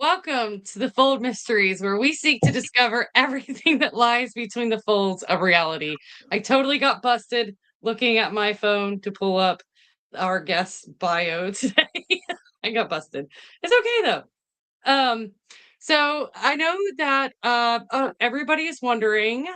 Welcome to the Fold Mysteries, where we seek to discover everything that lies between the folds of reality. I totally got busted looking at my phone to pull up our guest bio today. I got busted. It's okay though. So I know that everybody is wondering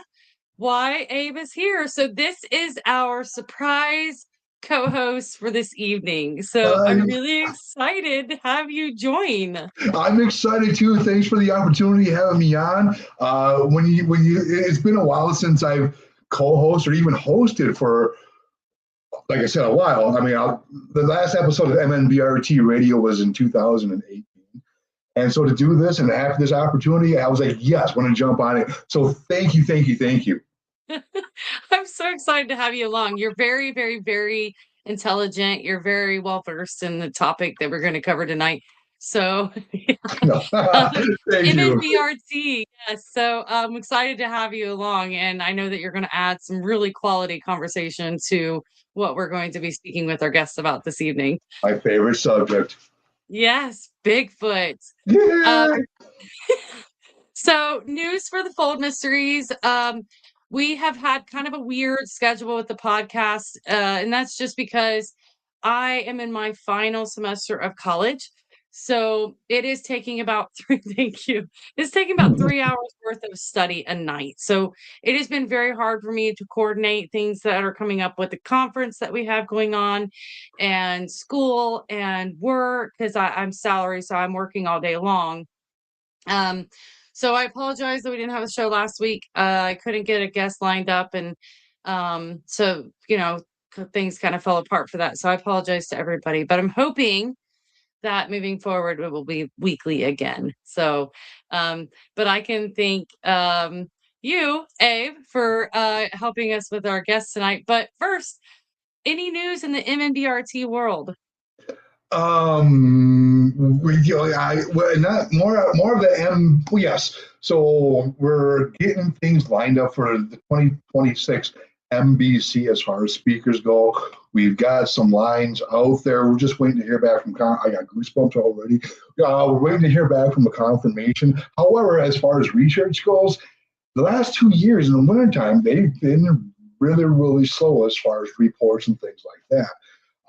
why Abe is here. So this is our surprise co-host for this evening. So I'm Uh, really excited to have you join. I'm excited too. Thanks for the opportunity of having me on. It's been a while since I've co-hosted or even hosted for, like I said, a while. The last episode of MNBRT Radio was in 2018. And so to do this and have this opportunity, I was like, yes, want to jump on it. So thank you, thank you, thank you. I'm so excited to have you along. You're very, very, very intelligent. You're very well versed in the topic that we're going to cover tonight. So, um, Thank you. MNBRT. Yes. So I'm excited to have you along. And I know that you're going to add some really quality conversation to what we're going to be speaking with our guests about this evening. My favorite subject. Yes, Bigfoot. Um, Yeah. So, news for the Fold Mysteries. We have had kind of a weird schedule with the podcast, and that's just because I am in my final semester of college. So it is taking about thank you. It's taking about 3 hours worth of study a night. So it has been very hard for me to coordinate things that are coming up with the conference that we have going on and school and work because I'm salary, so I'm working all day long. Um, so I apologize that we didn't have a show last week. I couldn't get a guest lined up, and so things kind of fell apart for that. So I apologize to everybody, but I'm hoping that moving forward it will be weekly again. So, but I can thank you, Abe, for helping us with our guest tonight. But first, any news in the MNBRT world? Not more of the M. Well, yes. So we're getting things lined up for the 2026 MBC as far as speakers go. We've got some lines out there. We're just waiting to hear back from. I got goosebumps already. We're waiting to hear back from a confirmation. However, as far as research goes, the last 2 years in the wintertime, they've been really, really slow as far as reports and things like that.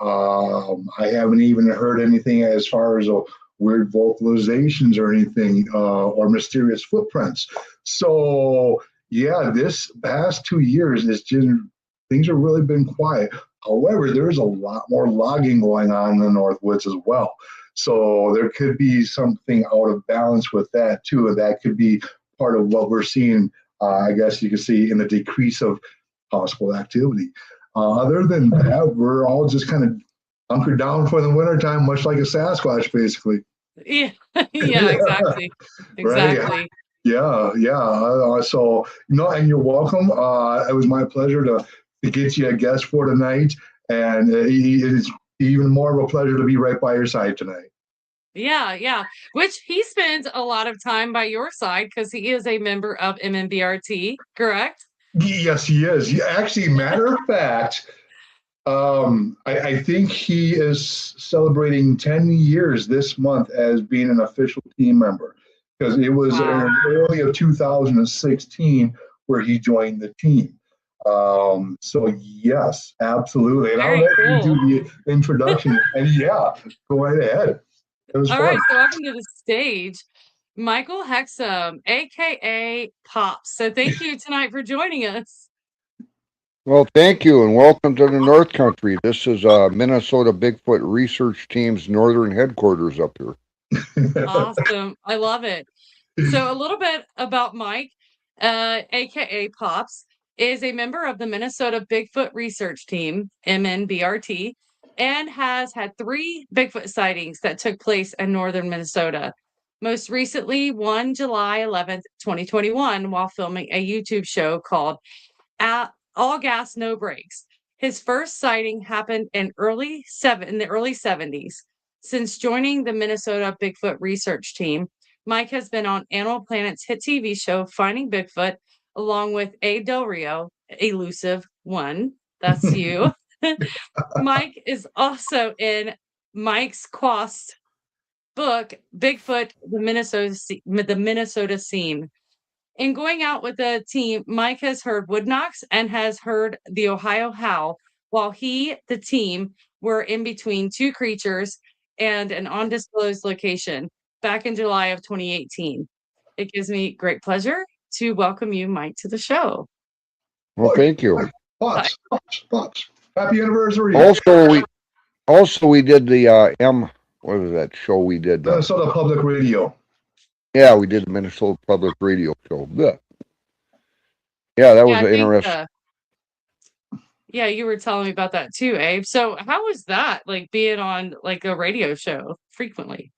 I haven't even heard anything as far as weird vocalizations or anything or mysterious footprints. So yeah, this past 2 years, it's just things have really been quiet. However, there's a lot more logging going on in the Northwoods as well. So there could be something out of balance with that too, and that could be part of what we're seeing. I guess you can see in the decrease of possible activity. Other than that, we're all just kind of hunkered down for the wintertime, much like a Sasquatch, basically. Yeah, yeah, exactly, Right? exactly. Yeah, yeah. So, and you're welcome. It was my pleasure to get you a guest for tonight. And it's even more of a pleasure to be right by your side tonight. Yeah, yeah. Which he spends a lot of time by your side because he is a member of MNBRT, correct? Yes, he is. Actually, matter of fact, I think he is celebrating 10 years this month as being an official team member because it was in Wow. early of 2016 where he joined the team. So yes, absolutely. And I'll Very let you cool. do the introduction. And yeah, go right ahead. It was All fun. right, so welcome to the stage, Michael Hexum, aka Pops. So thank you tonight for joining us. Well, thank you, and welcome to the North Country. This is Minnesota Bigfoot Research Team's northern headquarters up here. Awesome. I love it. So a little bit about Mike, aka Pops, is a member of the Minnesota Bigfoot Research Team, MNBRT, and has had 3 Bigfoot sightings that took place in northern Minnesota. Most recently, one July 11th, 2021, while filming a YouTube show called All Gas No Brakes. His first sighting happened in the early 70s. Since joining the Minnesota Bigfoot Research Team, Mike has been on Animal Planet's hit TV show Finding Bigfoot, along with A. Del Rio, Elusive One. That's you. Mike is also in Mike's Quest book, Bigfoot, the Minnesota Scene. In going out with the team, Mike has heard wood knocks and has heard the Ohio howl while the team, were in between two creatures and an undisclosed location back in July of 2018. It gives me great pleasure to welcome you, Mike, to the show. Well, thank you. Pops. Happy anniversary. Also we did the what was that show we did? Minnesota Public Radio. Yeah, we did the Minnesota Public Radio show. Yeah, that was interesting. Yeah, you were telling me about that too, Abe. So how was that, like being on like a radio show frequently?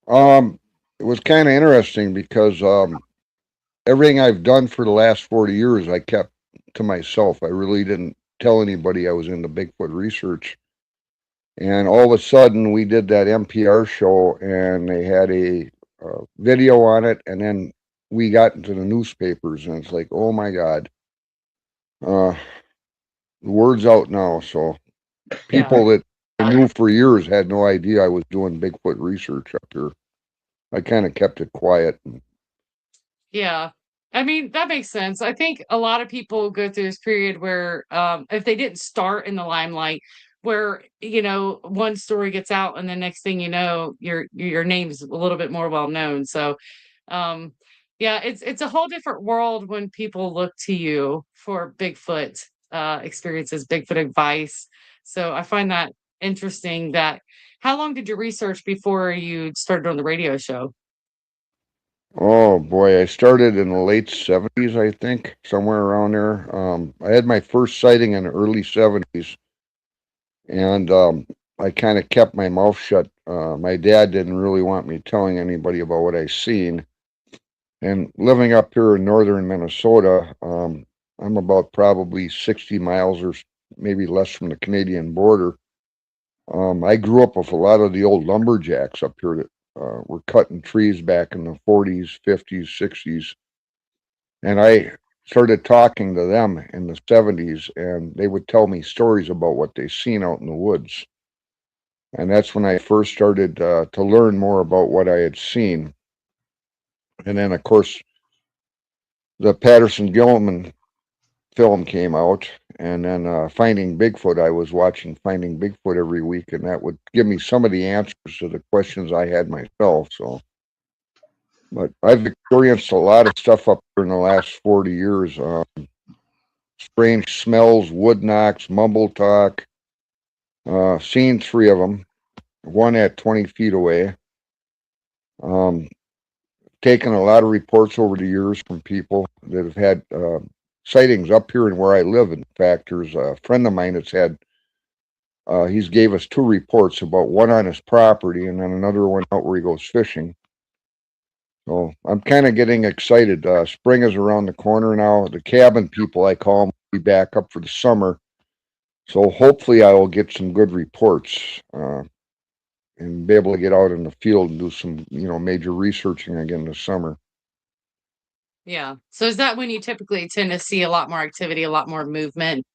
It was kind of interesting because everything I've done for the last 40 years, I kept to myself. I really didn't tell anybody I was into Bigfoot research. And all of a sudden, we did that NPR show, and they had a video on it, and then we got into the newspapers, and it's like, oh my God. The word's out now, so people that I knew for years had no idea I was doing Bigfoot research up here. I kind of kept it quiet. Yeah. I mean, that makes sense. I think a lot of people go through this period where if they didn't start in the limelight, where one story gets out and the next thing you know, your name's a little bit more well known. So yeah, it's a whole different world when people look to you for Bigfoot experiences, Bigfoot advice. So I find that interesting. How long did you research before you started on the radio show? Oh boy, I started in the late 70s, I think, somewhere around there. I had my first sighting in the early 70s, and I kind of kept my mouth shut. My dad didn't really want me telling anybody about what I seen. And living up here in northern Minnesota, I'm about probably 60 miles or maybe less from the Canadian border. I grew up with a lot of the old lumberjacks up here that were cutting trees back in the 40s, 50s, 60s. And I started talking to them in the 70s, and they would tell me stories about what they seen out in the woods. And that's when I first started to learn more about what I had seen. And then, of course, the Patterson-Gilman film came out, and then Finding Bigfoot. I was watching Finding Bigfoot every week, and that would give me some of the answers to the questions I had myself. But I've experienced a lot of stuff up here in the last 40 years. Strange smells, wood knocks, mumble talk. Seen 3 of them, one at 20 feet away. Taken a lot of reports over the years from people that have had sightings up here and where I live. In fact, there's a friend of mine that's had, he's gave us 2 reports, about one on his property and then another one out where he goes fishing. So I'm kind of getting excited. Spring is around the corner now. The cabin people, I call them, will be back up for the summer. So hopefully I will get some good reports and be able to get out in the field and do some, major researching again this summer. Yeah. So is that when you typically tend to see a lot more activity, a lot more movement,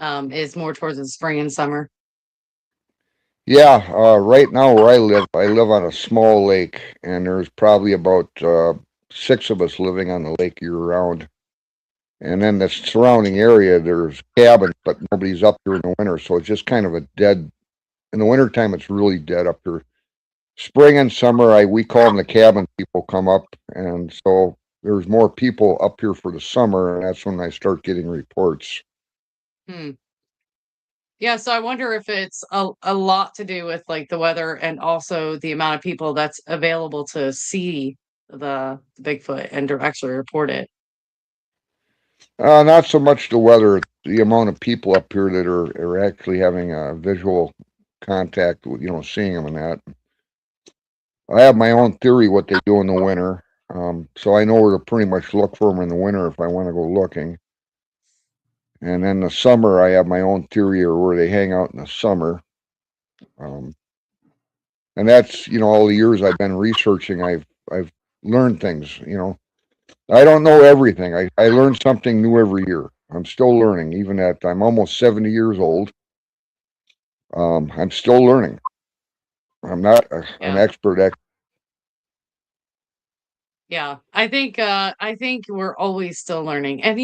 is more towards the spring and summer? Yeah, right now where I live on a small lake, and there's probably about 6 of us living on the lake year round. And then the surrounding area, there's cabins, but nobody's up here in the winter, so it's just kind of a dead. In the wintertime, it's really dead up here. Spring and summer, we call them the cabin people come up, and so there's more people up here for the summer, and that's when I start getting reports. Yeah, so I wonder if it's a lot to do with like the weather and also the amount of people that's available to see the Bigfoot and to actually report it. Not so much the weather, the amount of people up here that are actually having a visual contact with, seeing them and that. I have my own theory what they do in the winter, so I know where to pretty much look for them in the winter if I want to go looking. And then the summer, I have my own theory of where they hang out in the summer. And that's, all the years I've been researching, I've learned things, I don't know everything. I learn something new every year. I'm still learning, even at I'm almost 70 years old. I'm still learning. I'm not an Yeah. expert. Yeah. I think we're always still learning. And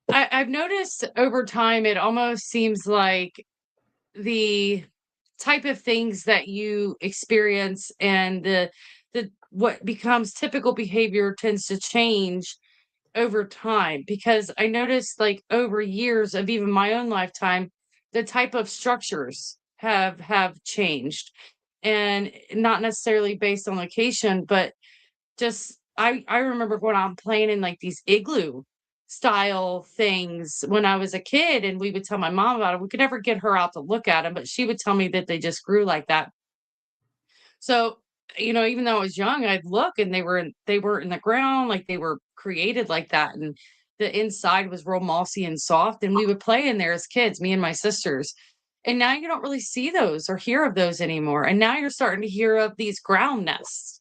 I've noticed over time it almost seems like the type of things that you experience and the what becomes typical behavior tends to change over time, because I noticed like over years of even my own lifetime, the type of structures have changed, and not necessarily based on location, but just I remember going out and playing in like these igloo style things when I was a kid, and we would tell my mom about it. We could never get her out to look at them, but she would tell me that they just grew like that. So, even though I was young, I'd look and they were in the ground, like they were created like that. And the inside was real mossy and soft. And we would play in there as kids, me and my sisters. And now you don't really see those or hear of those anymore. And now you're starting to hear of these ground nests,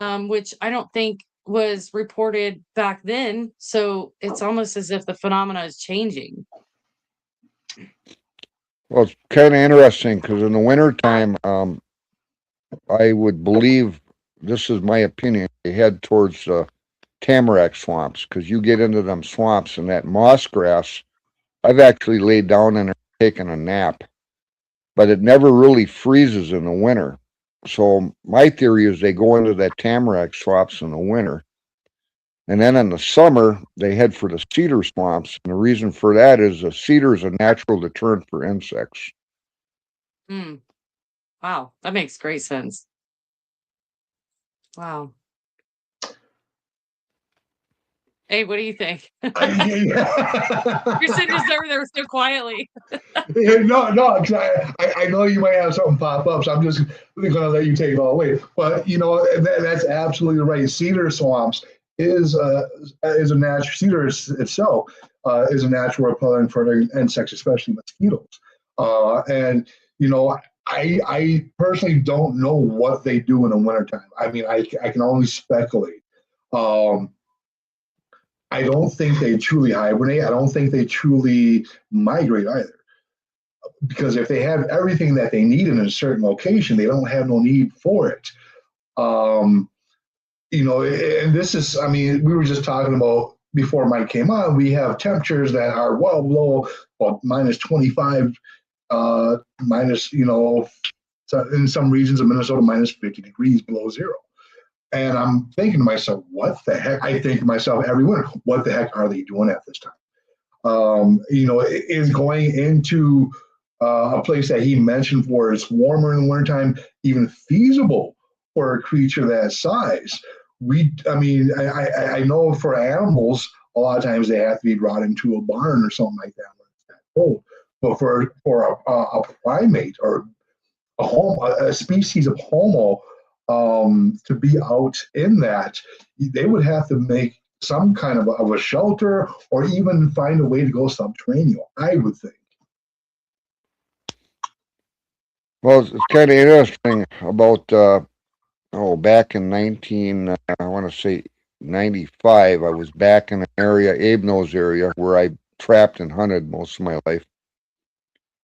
which I don't think was reported back then. So it's almost as if the phenomena is changing. Well, it's kind of interesting because in the wintertime, I would believe, this is my opinion, they head towards tamarack swamps, because you get into them swamps and that moss grass. I've actually laid down in it, taken a nap, but it never really freezes in the winter. So my theory is they go into that tamarack swamps in the winter, and then in the summer they head for the cedar swamps. And the reason for that is the cedar is a natural deterrent for insects. Hmm. Wow, that makes great sense. Wow. Hey, what do you think? You're sitting just over there so quietly. No, 'cause I know you might have something pop up, so I'm just going to let you take it all away. But that's absolutely right. Cedar swamps is a natural cedar itself is a natural repellent for insects, especially mosquitoes. And I personally don't know what they do in the wintertime. I mean, I can only speculate. Um, I don't think they truly hibernate. I don't think they truly migrate either. Because if they have everything that they need in a certain location, they don't have no need for it. Um, and this is, I mean, we were just talking about before Mike came on, we have temperatures that are well below, well, minus 25, minus, in some regions of Minnesota, minus 50 degrees below zero. And I'm thinking to myself, what the heck? I think to myself every winter, what the heck are they doing at this time? Is going into a place that he mentioned where it's warmer in the wintertime even feasible for a creature that size? I know for animals, a lot of times they have to be brought into a barn or something like that when it's that cold. But for a primate or a species of Homo, to be out in that, they would have to make some kind of a shelter or even find a way to go subterranean, I would think. Well, it's kind of interesting about back in I want to say 95. I was back in an area, Abe knows area, where I trapped and hunted most of my life.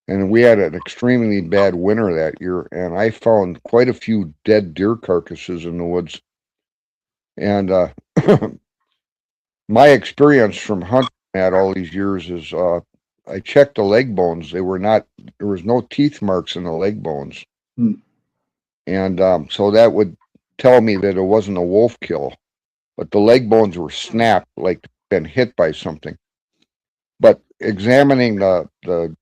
And we had an extremely bad winter that year, and I found quite a few dead deer carcasses in the woods. And my experience from hunting that all these years is I checked the leg bones. There was no teeth marks in the leg bones. Hmm. And so that would tell me that it wasn't a wolf kill, but the leg bones were snapped, like been hit by something. But examining the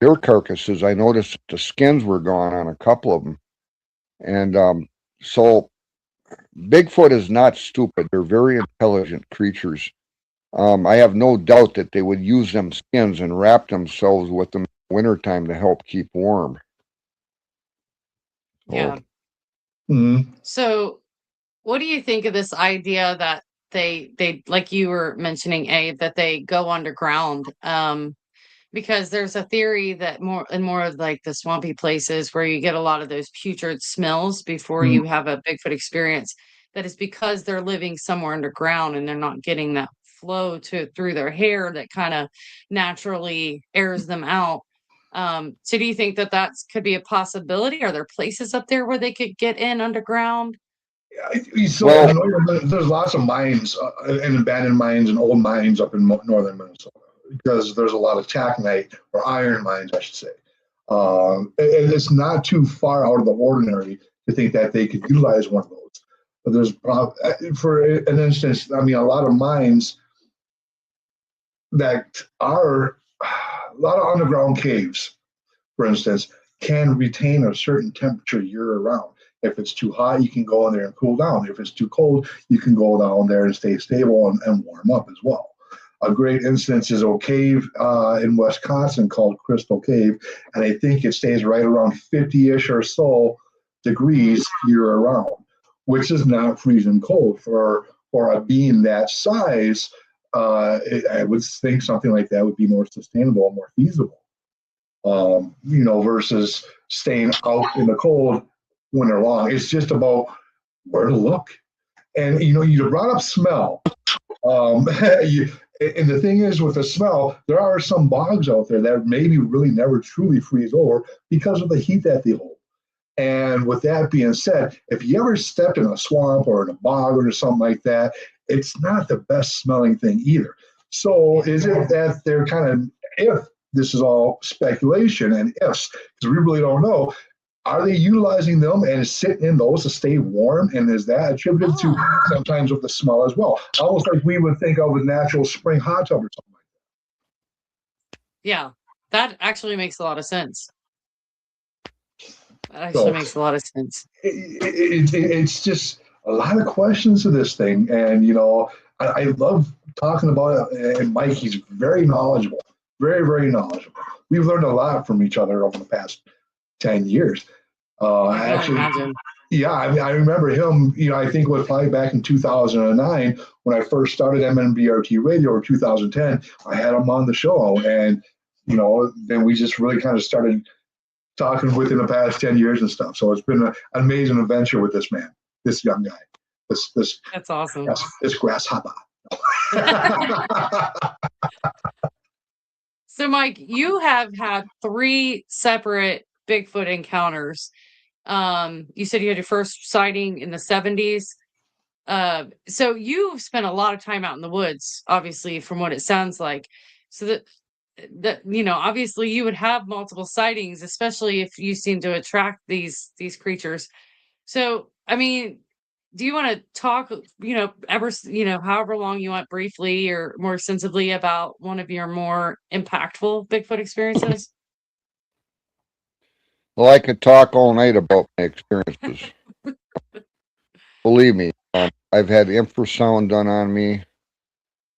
deer carcasses, I noticed the skins were gone on a couple of them. And so Bigfoot is not stupid. They're very intelligent creatures. I have no doubt that they would use them skins and wrap themselves with them in the wintertime to help keep warm. Yeah. Mm-hmm. So, what do you think of this idea that they like you were mentioning, Abe, that they go underground? Because there's a theory that more of like the swampy places where you get a lot of those putrid smells before you have a Bigfoot experience, that is because they're living somewhere underground and they're not getting that flow through their hair that kind of naturally airs them out. So do you think that could be a possibility? Are there places up there where they could get in underground? So there's lots of mines and abandoned mines and old mines up in northern Minnesota because there's a lot of taconite or iron mines, I should say. And it's not too far out of the ordinary to think that they could utilize one of those. But there's, for an instance, I mean, a lot of mines that are a lot of underground caves, for instance, can retain a certain temperature year round. If it's too hot, you can go in there and cool down. If it's too cold, you can go down there and stay stable and warm up as well. A great instance is a cave in Wisconsin called Crystal Cave, and I think it stays right around 50-ish or so degrees year round, which is not freezing cold for a being that size. I would think something like that would be more sustainable and more feasible. Versus staying out in the cold winter long. It's just about where to look. And, you brought up smell. And the thing is with the smell, there are some bogs out there that maybe really never truly freeze over because of the heat that they hold. And with that being said, if you ever stepped in a swamp or in a bog or something like that, it's not the best smelling thing either. So is it that they're kind of, if this is all speculation and ifs, because we really don't know, are they utilizing them and sitting in those to stay warm? And is that attributed to sometimes with the smell as well? Almost like we would think of a natural spring hot tub or something like that. Yeah, that actually makes a lot of sense. That actually makes a lot of sense. It's just a lot of questions to this thing. And, I love talking about it. And Mike, he's very knowledgeable, very, very knowledgeable. We've learned a lot from each other over the past 10 years. Actually, yeah, I remember him, I think it was probably back in 2009 when I first started MNBRT Radio, or 2010. I had him on the show, and, then we just really kind of started talking within the past 10 years and stuff. So it's been an amazing adventure with this man, this young guy, that's awesome. This grasshopper. So, Mike, you have had 3 separate Bigfoot encounters. You said you had your first sighting in the 70s. So you've spent a lot of time out in the woods, obviously, from what it sounds like. So that obviously you would have multiple sightings, especially if you seem to attract these creatures. So, I mean, do you want to talk, however long you want, briefly or more extensively, about one of your more impactful Bigfoot experiences? Well, I could talk all night about my experiences. Believe me, I've had infrasound done on me.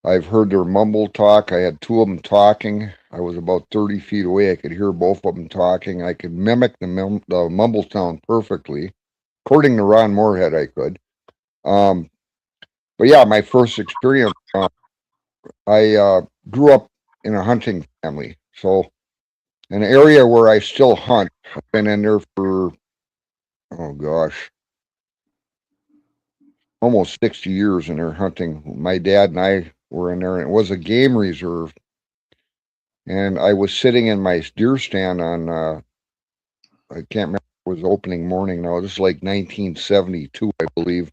I've heard their mumble talk. I had 2 of them talking. I was about 30 feet away. I could hear both of them talking. I could mimic the mumble sound perfectly. According to Ron Moorhead, I could. But yeah, my first experience, I grew up in a hunting family. So an area where I still hunt. I've been in there for, oh gosh, almost 60 years in there hunting. My dad and I were in there, and it was a game reserve. And I was sitting in my deer stand on, I can't remember, it was opening morning now. This is like 1972, I believe.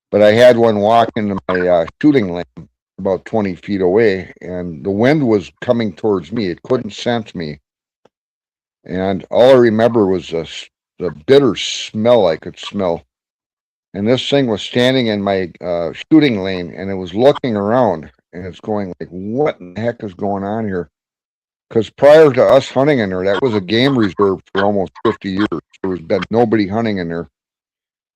But I had one walk into my shooting lane about 20 feet away, and the wind was coming towards me. It couldn't sense me. And all I remember was the bitter smell I could smell. And this thing was standing in my shooting lane, and it was looking around, and it's going like, what in the heck is going on here? Because prior to us hunting in there, that was a game reserve for almost 50 years. There was been nobody hunting in there.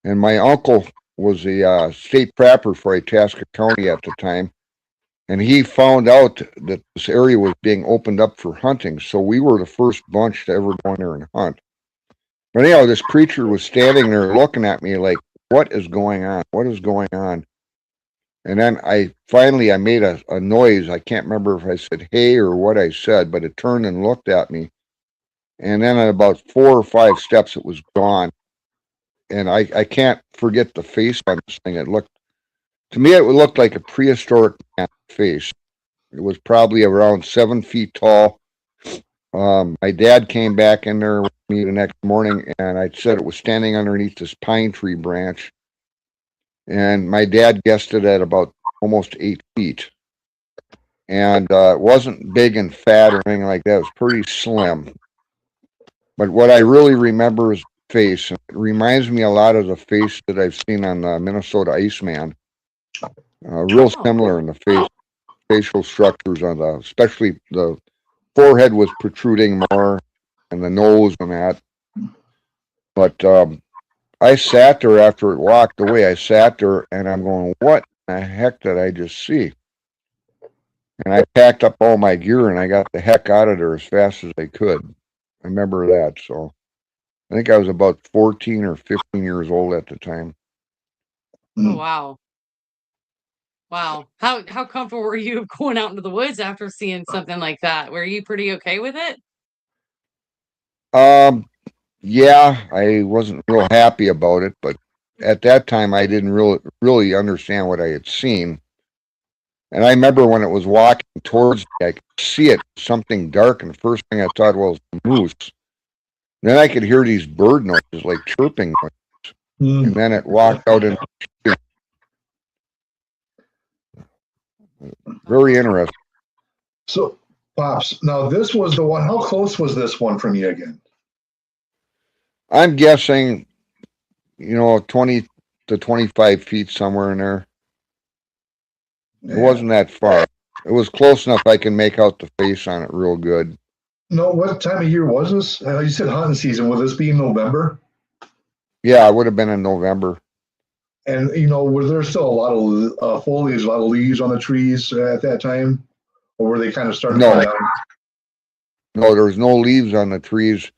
And my uncle was the state trapper for Itasca County at the time. And he found out that this area was being opened up for hunting. So we were the first bunch to ever go in there and hunt. But anyhow, this creature was standing there looking at me like, what is going on? What is going on? And then I made a noise. I can't remember if I said hey or what I said, but it turned and looked at me. And then at about 4 or 5 steps, it was gone. And I can't forget the face on this thing. To me, it looked like a prehistoric man face. It was probably around 7 feet tall. My dad came back in there with me the next morning, and I said it was standing underneath this pine tree branch. And my dad guessed it at about almost 8 feet. And it wasn't big and fat or anything like that. It was pretty slim. But what I really remember is the face. It reminds me a lot of the face that I've seen on Minnesota Iceman. Real similar in the facial structures on especially the forehead was protruding more, and the nose and that. But I sat there after it walked away. I sat there and I'm going, what the heck did I just see? And I packed up all my gear and I got the heck out of there as fast as I could. I remember that. So I think I was about 14 or 15 years old at the time. Oh, wow. Wow. How comfortable were you going out into the woods after seeing something like that? Were you pretty okay with it? Yeah, I wasn't real happy about it, but at that time I didn't really understand what I had seen. And I remember when it was walking towards me, I could see it, something dark, and the first thing I thought was a moose. Then I could hear these bird noises, like chirping noises. And then it walked out and very interesting. So, Pops, now this was the one. How close was this one from you again? I'm guessing, 20 to 25 feet, somewhere in there. It wasn't that far. It was close enough I can make out the face on it real good. No, what time of year was this? You said hunting season. Will this be in November? Yeah, it would have been in November. And, was there still a lot of foliage, a lot of leaves on the trees at that time? Or were they kind of starting to come down? No, there was no leaves on the trees.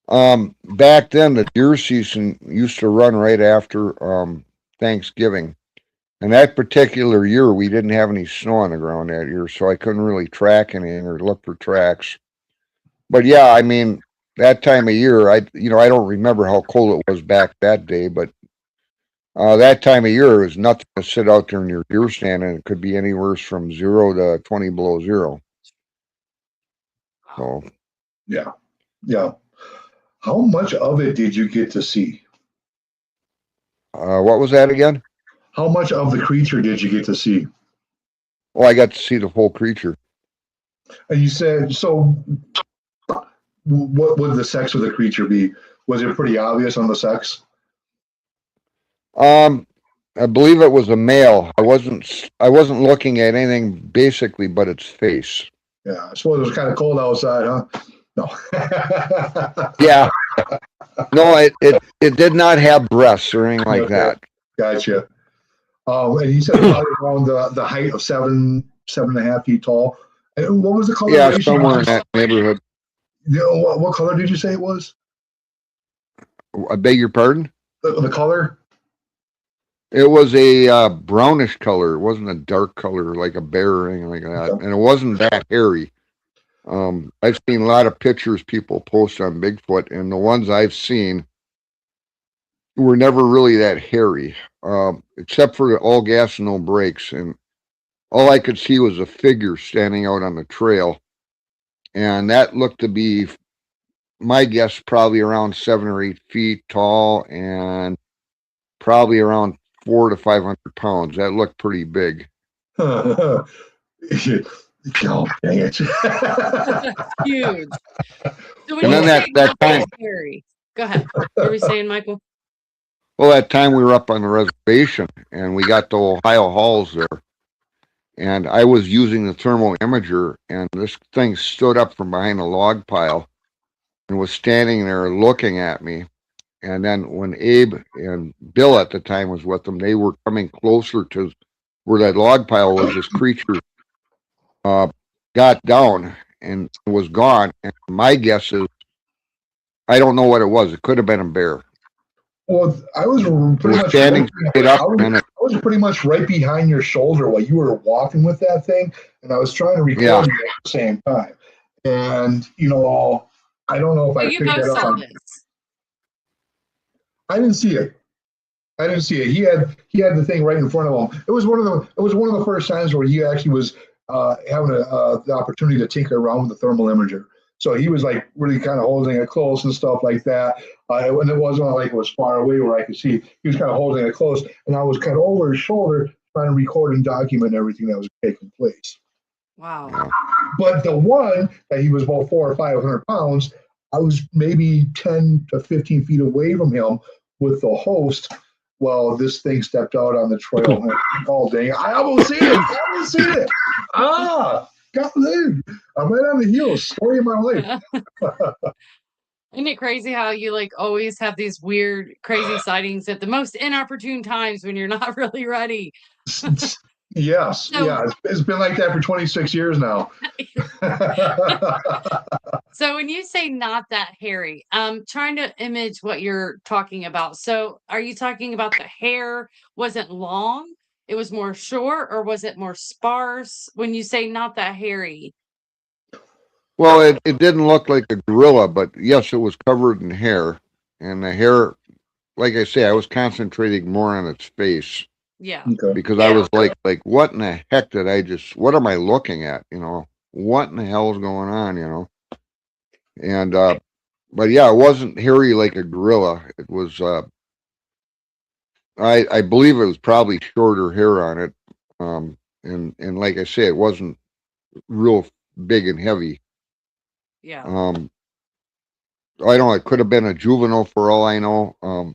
Back then, the deer season used to run right after Thanksgiving. And that particular year, we didn't have any snow on the ground that year, so I couldn't really track anything or look for tracks. But yeah, I mean, that time of year, I don't remember how cold it was back that day, but that time of year is nothing to sit out there in your deer stand, and it could be anywhere from 0 to 20 below zero. So yeah. How much of it did you get to see? What was that again? How much of the creature did you get to see? Well, I got to see the whole creature. And you said, so what would the sex of the creature be? Was it pretty obvious on the sex? I believe it was a male. I wasn't looking at anything basically but its face. Yeah, I suppose it was kind of cold outside, huh? No. Yeah. No, it did not have breasts or anything like that. Gotcha. And you said probably around the height of 7.5 feet tall. And what was the color? Yeah, somewhere in that neighborhood. What color did you say it was? I beg your pardon? The color? It was a brownish color. It wasn't a dark color like a bear or anything like that. And it wasn't that hairy. I've seen a lot of pictures people post on Bigfoot, and the ones I've seen were never really that hairy, except for all gas and no brakes. And all I could see was a figure standing out on the trail. And that looked to be, my guess, probably around 7 or 8 feet tall and probably around 400 to 500 pounds. That looked pretty big. Oh, dang it. Huge. So when And then that time, scary. Go ahead. What were we saying, Michael? well, that time we were up on the reservation and we got the Ohio Halls there. And I was using the thermal imager, and this thing stood up from behind a log pile and was standing there looking at me. And then when Abe and Bill at the time was with them, they were coming closer to where that log pile was. This creature got down and was gone. And my guess is, I don't know what it was. It could have been a bear. Well, I was pretty much standing straight up, I was pretty much right behind your shoulder while you were walking with that thing, and I was trying to record you at the same time. And I don't know if I picked that up on. I didn't see it. He had the thing right in front of him. It was one of the first times where he actually was having the opportunity to tinker around with the thermal imager. So he was like really kind of holding it close and stuff like that. And it wasn't like it was far away where I could see. He was kind of holding it close, and I was kind of over his shoulder trying to record and document everything that was taking place. Wow. But the one that he was about 400 or 500 pounds, I was maybe 10 to 15 feet away from him with the host. Well, this thing stepped out on the trail. And oh, dang. I almost seen it. I almost seen it. Ah, God, I'm right on the heels. Story of my life. Isn't it crazy how you like always have these weird, crazy sightings at the most inopportune times when you're not really ready? Yes. So, Yeah. It's been like that for 26 years now. so when you say not that hairy, I'm trying to image what you're talking about. So are you talking about the hair wasn't long? It was more short, or was it more sparse when you say not that hairy? Well, it didn't look like a gorilla, but yes, it was covered in hair. And the hair, like I say, I was concentrating more on its face Yeah. Okay. because I was like, what in the heck did I just, what am I looking at? What in the hell is going on? And, but yeah, it wasn't hairy like a gorilla. It was, I believe it was probably shorter hair on it. And like I say, it wasn't real big and heavy. Yeah. I know it could have been a juvenile for all I know.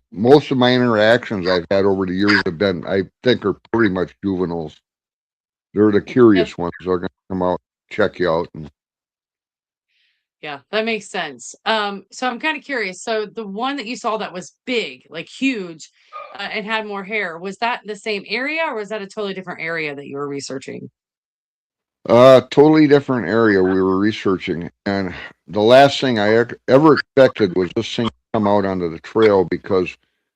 Most of my interactions I've had over the years have been, I think, are pretty much juveniles. They're the curious ones. They're going to come out, check you out. And Yeah, that makes sense. So I'm kind of curious. So the one that you saw that was big, like huge, and had more hair, was that the same area, or was that a totally different area that you were researching? totally different area we were researching. And the last thing I ever expected was this thing to come out onto the trail because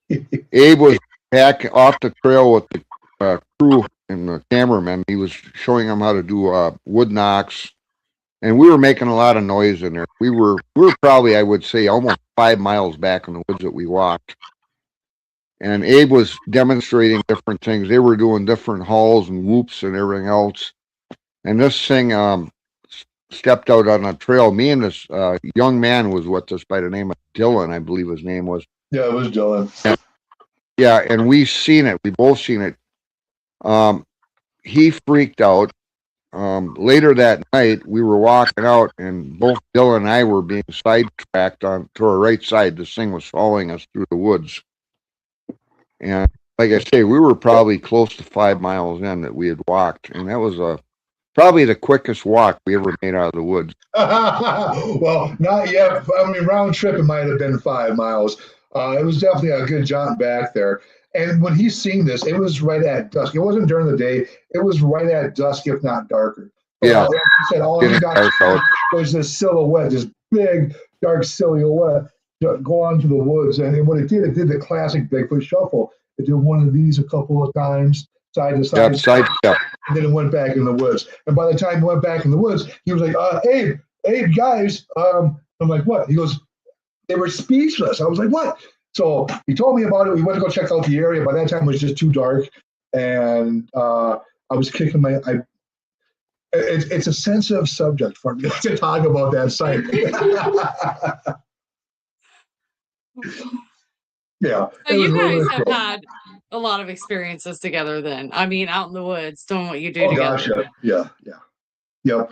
Abe was back off the trail with the crew and the cameraman. He was showing them how to do wood knocks, and we were making a lot of noise in there. We were probably, I would say, almost 5 miles back in the woods that we walked. And Abe was demonstrating different things. They were doing different hauls and whoops and everything else. And this thing stepped out on a trail. Me and this young man was with us by the name of Dylan, I believe his name was. Yeah, it was Dylan. Yeah, and we seen it. We both seen it. He freaked out. Later that night, we were walking out, and both Dylan and I were being sidetracked on to our right side. This thing was following us through the woods, and like I say, we were probably close to 5 miles in that we had walked, and that was probably the quickest walk we ever made out of the woods. Well, not yet. I mean, round trip, it might have been 5 miles. It was definitely a good jaunt back there. And when he's seeing this, it was right at dusk. It wasn't during the day. It was right at dusk, if not darker. So, Yeah. like you said, all he got was this silhouette, this big, dark silhouette go on to the woods. And what it did the classic Bigfoot shuffle. It did one of these a couple of times, side to side. Yep, side step. And then it went back in the woods. And by the time he went back in the woods, he was like, Abe, guys. I'm like, what? He goes, they were speechless. I was like, what? So he told me about it. We went to go check out the area. By that time, it was just too dark. And I was kicking it's a sensitive subject for me to talk about that site. Yeah. So you guys have had a lot of experiences together then. I mean, out in the woods, doing what you do together. Gosh, yeah.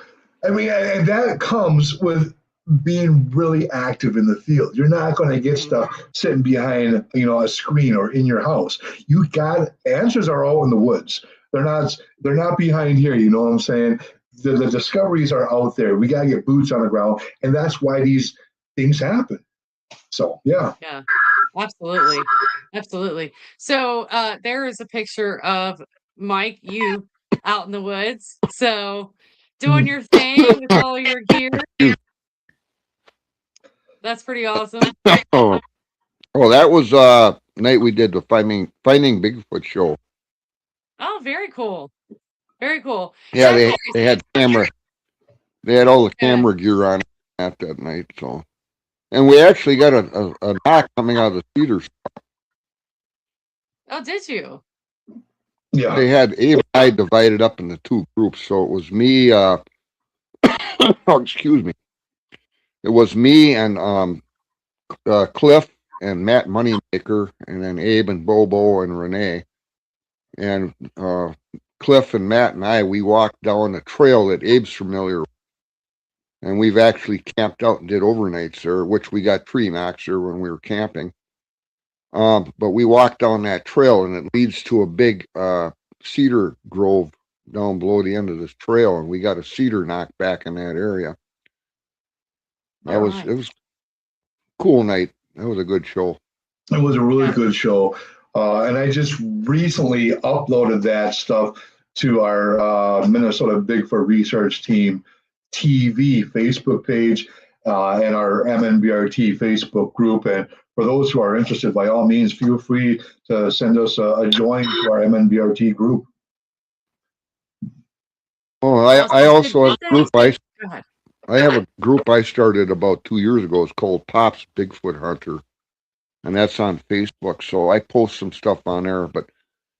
I mean, and that comes with being really active in the field. You're not going to get stuff sitting behind, a screen or in your house. You got answers are all in the woods. They're not behind here. You know what I'm saying? The discoveries are out there. We got to get boots on the ground, and that's why these things happen. So yeah. Yeah, absolutely. So there is a picture of Mike, you out in the woods. So doing your thing with all your gear. That's pretty awesome. Oh, that was night we did the finding Bigfoot show. Oh, very cool. Very cool. Yeah, they had camera. They had all the camera gear on that night. So, and we actually got a knock coming out of the cedars. Oh, did you? Yeah. They had Abe and I divided up into two groups. So it was me. Oh, excuse me. It was me and Cliff and Matt Moneymaker, and then Abe and Bobo and Renee. And Cliff and Matt and we walked down a trail that Abe's familiar with. And we've actually camped out and did overnights there, which we got tree knocks there when we were camping. But we walked down that trail, and it leads to a big cedar grove down below the end of this trail, and we got a cedar knock back in that area. It was a cool night. That was a good show. It was a really good show. And I just recently uploaded that stuff to our Minnesota Bigfoot Research Team TV Facebook page and our MNBRT Facebook group. And for those who are interested, by all means, feel free to send us a join to our MNBRT group. Oh, I also have a group. I have a group I started about 2 years ago. It's called Pop's Bigfoot Hunter, and that's on Facebook. So I post some stuff on there. But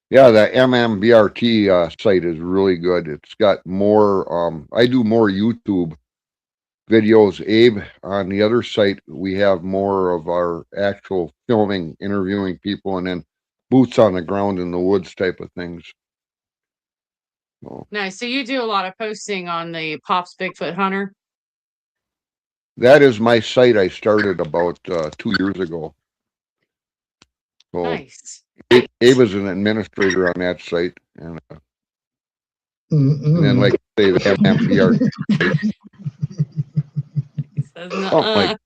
yeah, the MMBRT site is really good. It's got more. I do more YouTube videos. Abe, on the other site, we have more of our actual filming, interviewing people, and then boots on the ground in the woods type of things. Nice. So you do a lot of posting on the Pop's Bigfoot Hunter? That is my site I started about 2 years ago. So nice. Abe is an administrator on that site. And then, like I say, the MMBR. He says, no.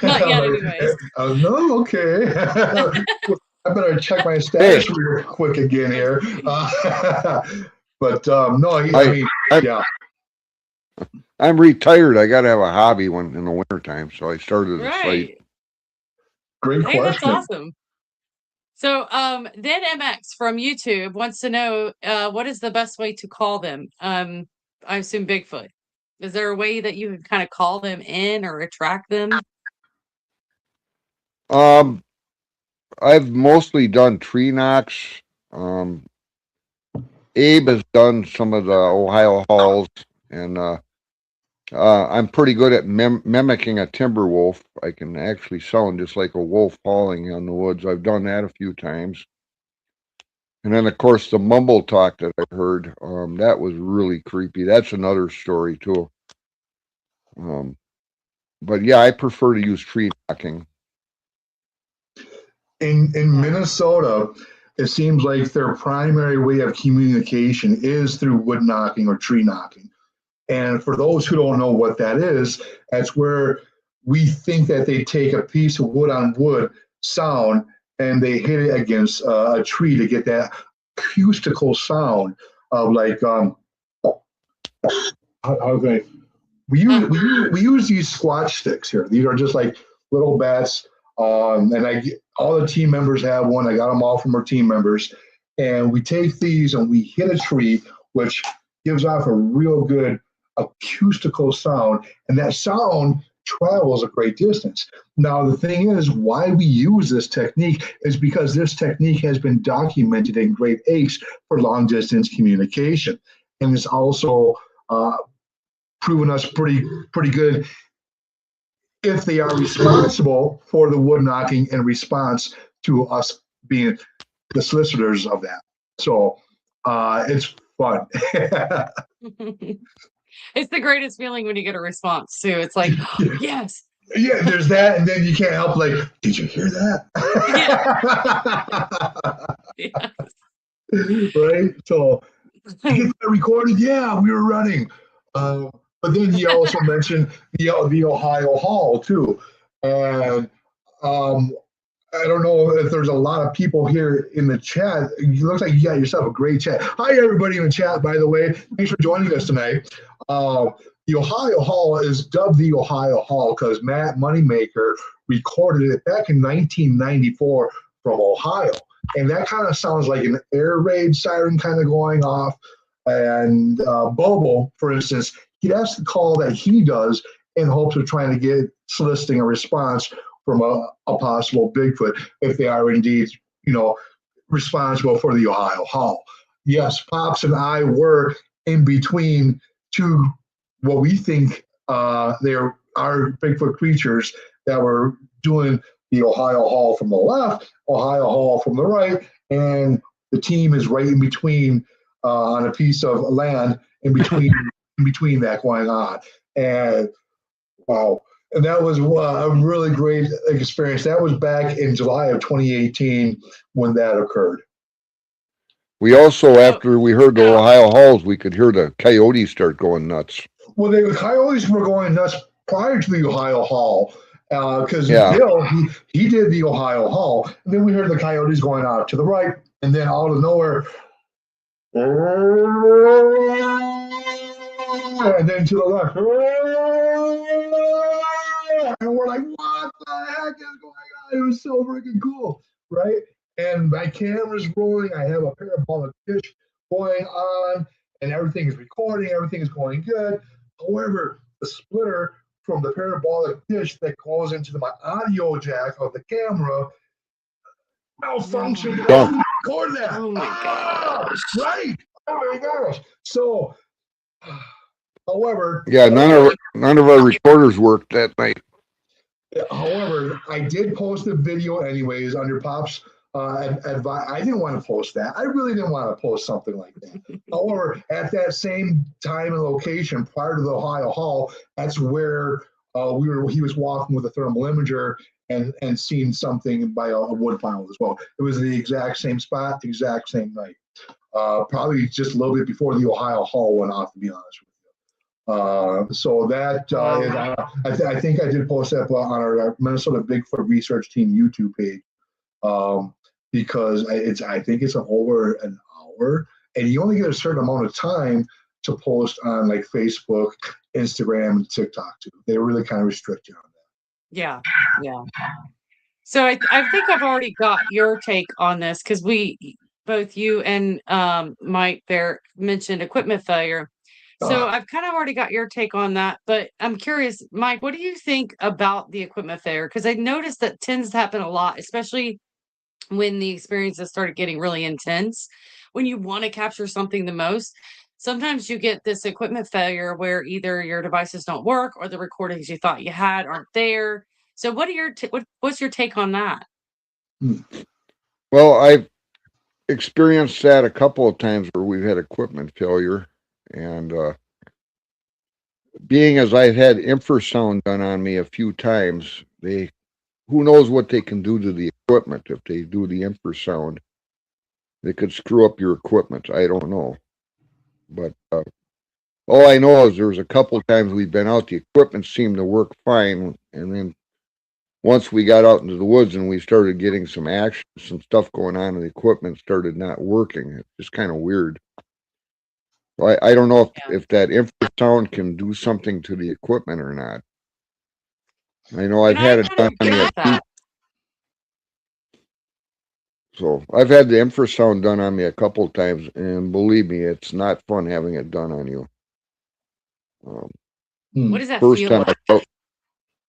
Not yet, anyways. No, okay. I better check my status real quick again here. But no, I mean, yeah. I'm retired. I got to have a hobby in the wintertime, so I started a site. Great question. That's awesome. So then MX from YouTube wants to know what is the best way to call them? I assume Bigfoot. Is there a way that you can kind of call them in or attract them? I've mostly done tree knocks. Abe has done some of the Ohio hauls, and I'm pretty good at mimicking a timber wolf. I can actually sound just like a wolf hauling in the woods. I've done that a few times. And then, of course, the mumble talk that I heard, that was really creepy. That's another story, too. But, yeah, I prefer to use tree knocking. In Minnesota, it seems like their primary way of communication is through wood knocking or tree knocking. And for those who don't know what that is, that's where we think that they take a piece of wood on wood sound and they hit it against a tree to get that acoustical sound of like, how can I? We use these squatch sticks here. These are just like little bats. And all the team members have one. I got them all from our team members. And we take these and we hit a tree, which gives off a real good acoustical sound. And that sound travels a great distance. Now, the thing is, why we use this technique is because this technique has been documented in great aches for long distance communication. And it's also proven us pretty good if they are responsible for the wood knocking in response to us being the solicitors of that. So it's fun. It's the greatest feeling when you get a response too. It's like, oh, yes. Yeah, there's that, and then you can't help like, did you hear that? Yes. Right? So you get that recorded? Yeah, we were running. But then he also mentioned the Ohio Hall too. And I don't know if there's a lot of people here in the chat. It looks like you got yourself a great chat. Hi, everybody in the chat, by the way. Thanks for joining us tonight. The Ohio Hall is dubbed the Ohio Hall because Matt Moneymaker recorded it back in 1994 from Ohio. And that kind of sounds like an air raid siren kind of going off. And Bobo, for instance, that's the call that he does in hopes of trying to get soliciting a response from a possible Bigfoot if they are indeed, responsible for the Ohio Hall. Yes, Pops and I were in between two, what we think there are Bigfoot creatures that were doing the Ohio Haul from the left, Ohio Haul from the right, and the team is right in between on a piece of land in between that going on. And wow. And that was a really great experience. That was back in July of 2018 when that occurred. We also, after we heard the Ohio Hauls, we could hear the coyotes start going nuts. Well, the coyotes were going nuts prior to the Ohio Haul because Yeah. Bill, he did the Ohio Haul. And then we heard the coyotes going out to the right. And then out of nowhere, and then to the left. And we're like, what the heck is going on? It was so freaking cool, right? And my camera's rolling. I have a parabolic dish going on, and everything is recording. Everything is going good. However, the splitter from the parabolic dish that goes into my audio jack of the camera malfunctioned. Don't. Record that. Oh my gosh. Right. Oh my gosh. So, however, yeah, none of our recorders worked that night. However, I did post a video anyways under Pop's advice. I didn't want to post that. I really didn't want to post something like that. However, at that same time and location prior to the Ohio Haul, that's where he was walking with a thermal imager and seen something by a wood pile as well. It was the exact same spot, exact same night. Probably just a little bit before the Ohio Haul went off, to be honest with you. So that I think I did post that on our Minnesota Bigfoot Research Team YouTube page because I think it's over an hour, and you only get a certain amount of time to post on like Facebook, Instagram, and TikTok too. They really kind of restrict you on that. Yeah. So I think I've already got your take on this because both you and Mike there mentioned equipment failure. So I've kind of already got your take on that, but I'm curious, Mike, what do you think about the equipment failure? Because I noticed that tends to happen a lot, especially when the experiences started getting really intense. When you want to capture something the most, sometimes you get this equipment failure where either your devices don't work or the recordings you thought you had aren't there. So what are your what's your take on that? Well, I've experienced that a couple of times where we've had equipment failure, and being as I've had infrasound done on me a few times, who knows what they can do to the equipment if they do the infrasound. They could screw up your equipment. I don't know. But all I know is there's a couple of times we've been out, the equipment seemed to work fine. And then once we got out into the woods and we started getting some action, some stuff going on, and the equipment started not working. It's just kind of weird. So I don't know if that infrasound can do something to the equipment or not. I know I've had it done on me. So I've had the infrasound done on me a couple of times, and believe me, it's not fun having it done on you. What does that first feel time like?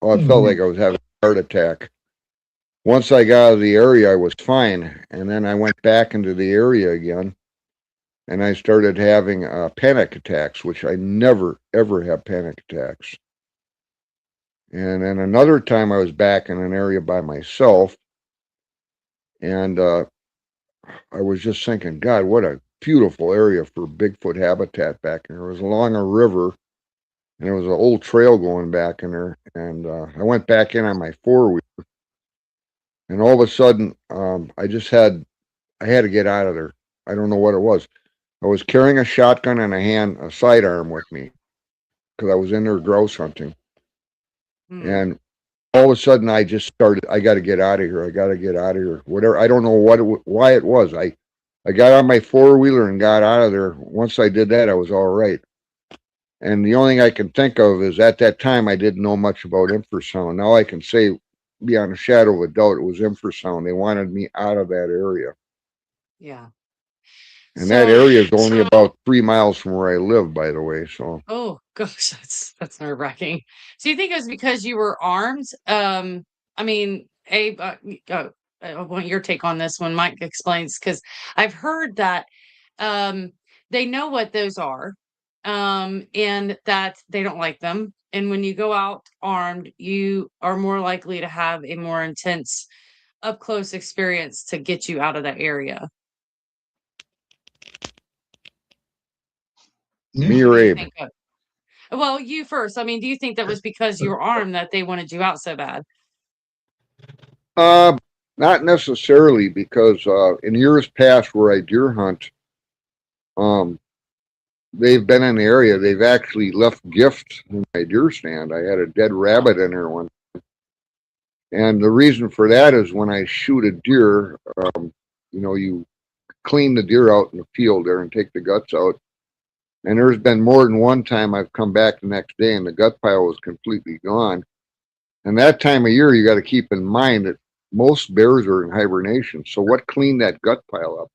I felt like I was having a heart attack. Once I got out of the area, I was fine, and then I went back into the area again, and I started having panic attacks, which I never ever have panic attacks. And then another time I was back in an area by myself, and I was just thinking, God, what a beautiful area for Bigfoot habitat back there. It was along a river, and there was an old trail going back in there. And I went back in on my four-wheeler, and all of a sudden, I had to get out of there. I don't know what it was. I was carrying a shotgun and a sidearm with me because I was in there grouse hunting. And all of a sudden, I just started, I got to get out of here. I got to get out of here. Whatever. I don't know why it was. I got on my four-wheeler and got out of there. Once I did that, I was all right. And the only thing I can think of is at that time, I didn't know much about infrasound. Now I can say, beyond a shadow of a doubt, it was infrasound. They wanted me out of that area. Yeah. And that area is only about 3 miles from where I live, by the way. So. Oh gosh, that's nerve-wracking. So you think it was because you were armed? I mean, Abe, I want your take on this when Mike explains, because I've heard that they know what those are. and that they don't like them. And when you go out armed, you are more likely to have a more intense up close experience to get you out of that area. Me What or do you Abe? think of? Well, you first. I mean, do you think that was because you were armed that they wanted you out so bad? Uh, Not necessarily, because in years past where I deer hunt, um, they've been in the area. They've actually left gifts in my deer stand. I had a dead rabbit in there one, and the reason for that is when I shoot a deer, you clean the deer out in the field there and take the guts out. And there's been more than one time I've come back the next day and the gut pile was completely gone. And that time of year, you got to keep in mind that most bears are in hibernation. So what cleaned that gut pile up?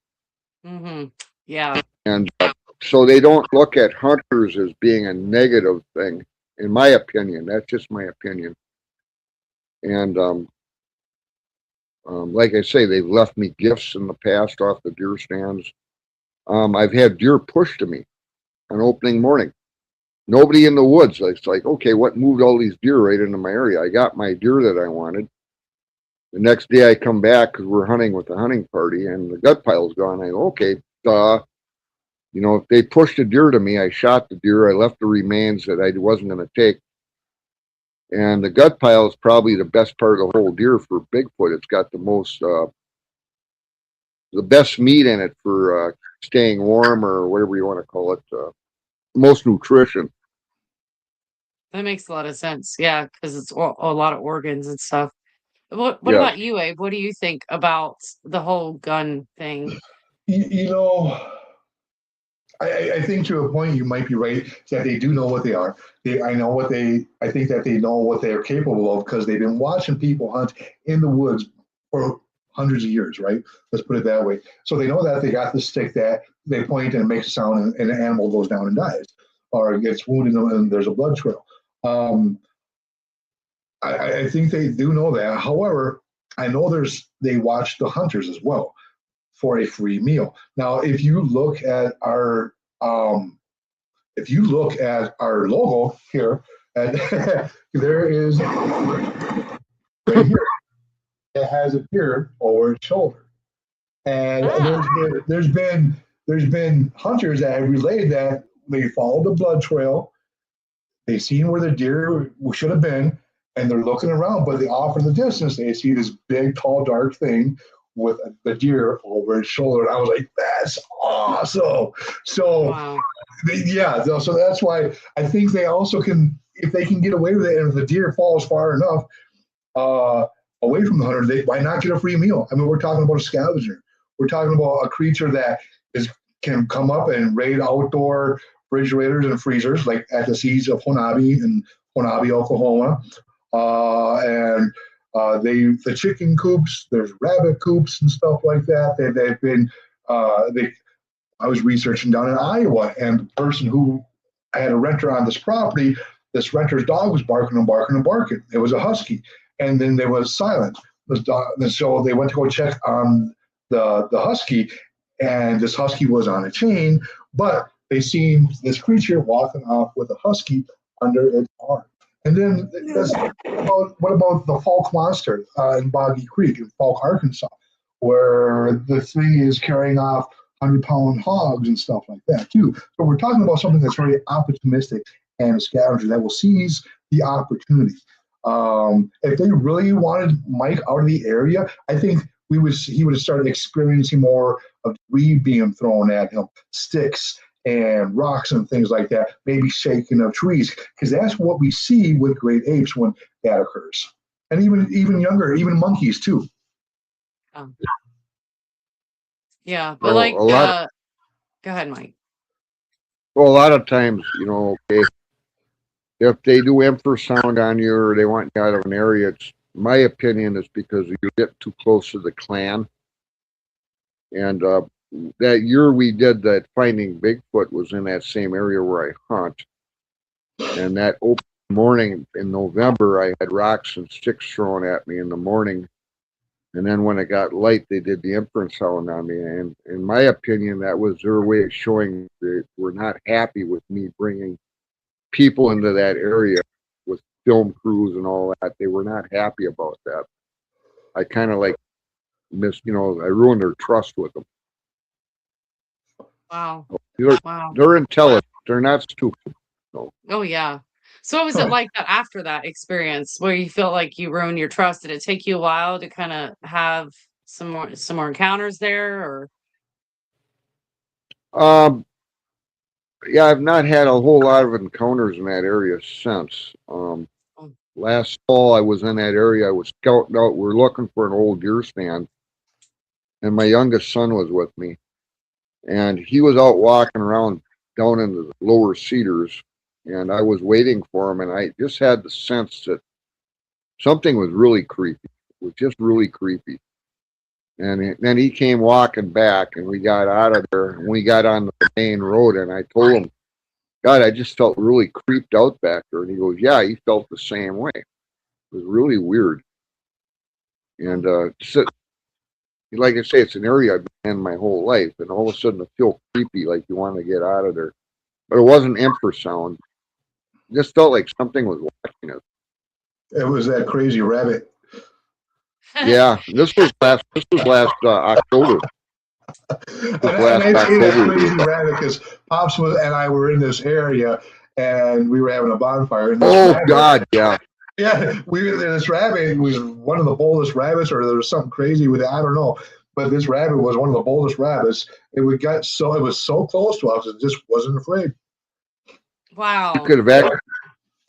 Mm-hmm. Yeah. And so they don't look at hunters as being a negative thing, in my opinion. That's just my opinion. And like I say, they've left me gifts in the past off the deer stands. I've had deer pushed to me on opening morning. Nobody in the woods. It's like, okay, what moved all these deer right into my area? I got my deer that I wanted. The next day I come back because we're hunting with the hunting party and the gut pile's gone. I go, okay, if they pushed a deer to me, I shot the deer. I left the remains that I wasn't going to take. And the gut pile is probably the best part of the whole deer for Bigfoot. It's got the best meat in it for staying warm or whatever you want to call it. Most nutrition. That makes a lot of sense. Yeah, because it's a lot of organs and stuff. What Yes. about you, Abe? What do you think about the whole gun thing? You know, I think to a point you might be right that they do know what they are. I think that they know what they are capable of because they've been watching people hunt in the woods for hundreds of years, right? Let's put it that way. So they know that they got the stick that they point and it makes a sound and an animal goes down and dies or gets wounded and there's a blood trail. Um, I think they do know that. However, I know they watch the hunters as well for a free meal. Now, um, if you look at our logo here, there is right here. It has a deer over its shoulder, and Ah, there's been hunters that have relayed that they followed the blood trail, they seen where the deer should have been, and they're looking around, but they off in the distance they see this big, tall, dark thing with the deer over its shoulder. And I was like, "That's awesome!" So wow. yeah, so that's why I think they also can, if they can get away with it, and if the deer falls far enough uh, away from the hunter, why not get a free meal? I mean, we're talking about a scavenger. We're talking about a creature that can come up and raid outdoor refrigerators and freezers, like at the Seas of Honabi in Honabi, Oklahoma. And the chicken coops, there's rabbit coops and stuff like that. They've been they I was researching down in Iowa, and the person who I had a renter on this property, this renter's dog was barking and barking and barking. It was a husky, and then there was silence. And so they went to go check on the husky, and this husky was on a chain, but they seen this creature walking off with a husky under its arm. And then what about the Falk monster in Boggy Creek in Falk, Arkansas, where the thing is carrying off 100-pound hogs and stuff like that too. So we're talking about something that's very opportunistic and a scavenger that will seize the opportunity. If they really wanted Mike out of the area, I think he would have started experiencing more of debris being thrown at him, sticks and rocks and things like that, maybe shaking of trees, because that's what we see with great apes when that occurs, and even younger, even monkeys too. Um, yeah, but Well, like, a lot. go ahead, Mike. Well, a lot of times, okay, if they do infrasound on you or they want you out of an area, it's my opinion is because you get too close to the clan. And that year we did that finding Bigfoot was in that same area where I hunt. And that open morning in November, I had rocks and sticks thrown at me in the morning. And then when it got light, they did the imprint sound on me. And in my opinion, that was their way of showing they were not happy with me bringing people into that area with film crews and all that. They were not happy about that. I kind of like I ruined their trust with them. Wow. They're, Wow. they're intelligent. They're not stupid. So. Oh, yeah. So what was it like after that experience where you felt like you ruined your trust? Did it take you a while to kind of have some more encounters there, or? Um, yeah, I've not had a whole lot of encounters in that area since. Last fall I was in that area. I was scouting out. We're looking for an old deer stand, and my youngest son was with me, and he was out walking around down in the lower cedars, and I was waiting for him, and I just had the sense that something was really creepy. It was just really creepy. And then he came walking back, and we got out of there, and we got on the main road, and I told him, God, I just felt really creeped out back there. And he goes, yeah, he felt the same way. It was really weird. And like I say, it's an area I've been in my whole life, and all of a sudden it feels creepy, like you want to get out of there. But it wasn't infrasound. It just felt like something was watching us. It was that crazy rabbit. Yeah, this was last October. And I say that crazy rabbit because Pops and I were in this area, and we were having a bonfire. And God, yeah. Yeah, this rabbit was one of the boldest rabbits, or there was something crazy with it. I don't know, but this rabbit was one of the boldest rabbits. It was so close to us, it just wasn't afraid. Wow. You could have went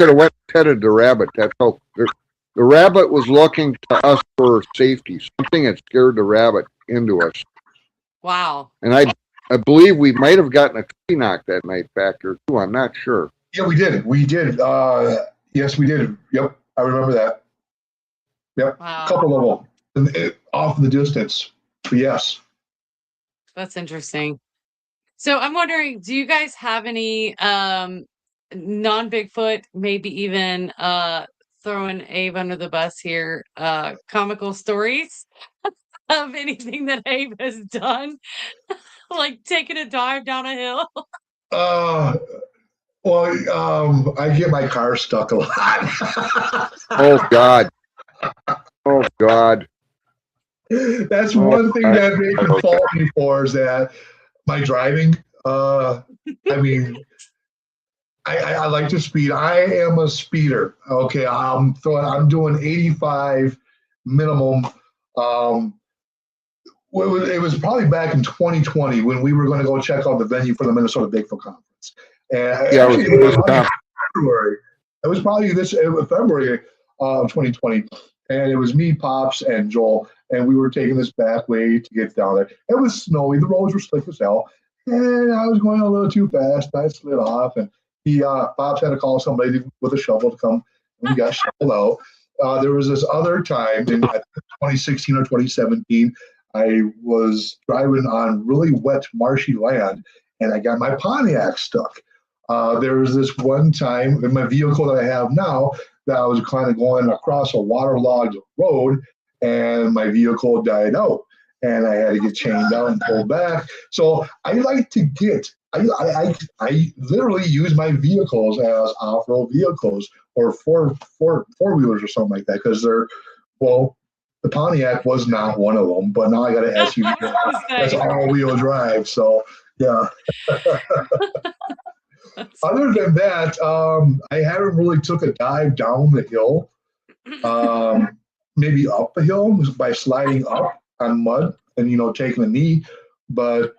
and petted the rabbit. That's how the rabbit was looking to us for safety. Something had scared the rabbit into us. Wow. And I believe we might have gotten a tree knock that night back there too. I'm not sure. Yeah, we did. Yes, we did. Yep, I remember that. Yep, Wow. a couple of them off in the distance. But yes. That's interesting. So I'm wondering, do you guys have any non-Bigfoot, maybe even throwing Abe under the bus here, comical stories of anything that Abe has done, like taking a dive down a hill? I get my car stuck a lot. Oh God. Oh God. That's one thing that they can fault me for, is that my driving. I mean, I like to speed. I am a speeder. Okay, I'm doing 85 minimum. It was probably back in 2020 when we were going to go check out the venue for the Minnesota Bigfoot Conference. And Yeah, actually, it was February. It was probably February of 2020. And it was me, Pops, and Joel. And we were taking this back way to get down there. It was snowy. The roads were slick as hell. And I was going a little too fast. I slid off. And Pops had to call somebody with a shovel to come. And we got shoveled out. There was this other time in 2016 or 2017. I was driving on really wet, marshy land, and I got my Pontiac stuck. There was this one time in my vehicle that I have now that I was kind of going across a waterlogged road, and my vehicle died out, and I had to get chained out and pulled back. So I like to I literally use my vehicles as off-road vehicles or four-wheelers or something like that, because the Pontiac was not one of them, but now I got an SUV that's all-wheel drive. So yeah. Other than that, I haven't really took a dive down the hill. Maybe up a hill by sliding up on mud and taking a knee. But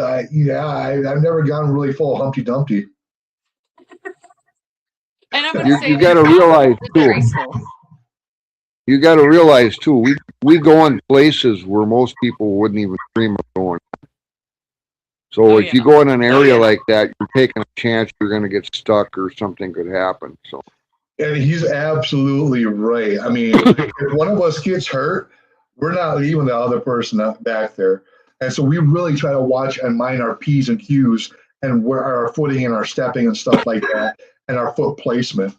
I've never gone really full Humpty Dumpty. And I'm going to say you got to realize too. You got to realize too. We go in places where most people wouldn't even dream of going. So if you go in an area like that, you're taking a chance you're going to get stuck or something could happen. So. And he's absolutely right. I mean, if one of us gets hurt, we're not leaving the other person back there. And so we really try to watch and mind our P's and Q's and where our footing and our stepping and stuff like that, and our foot placement.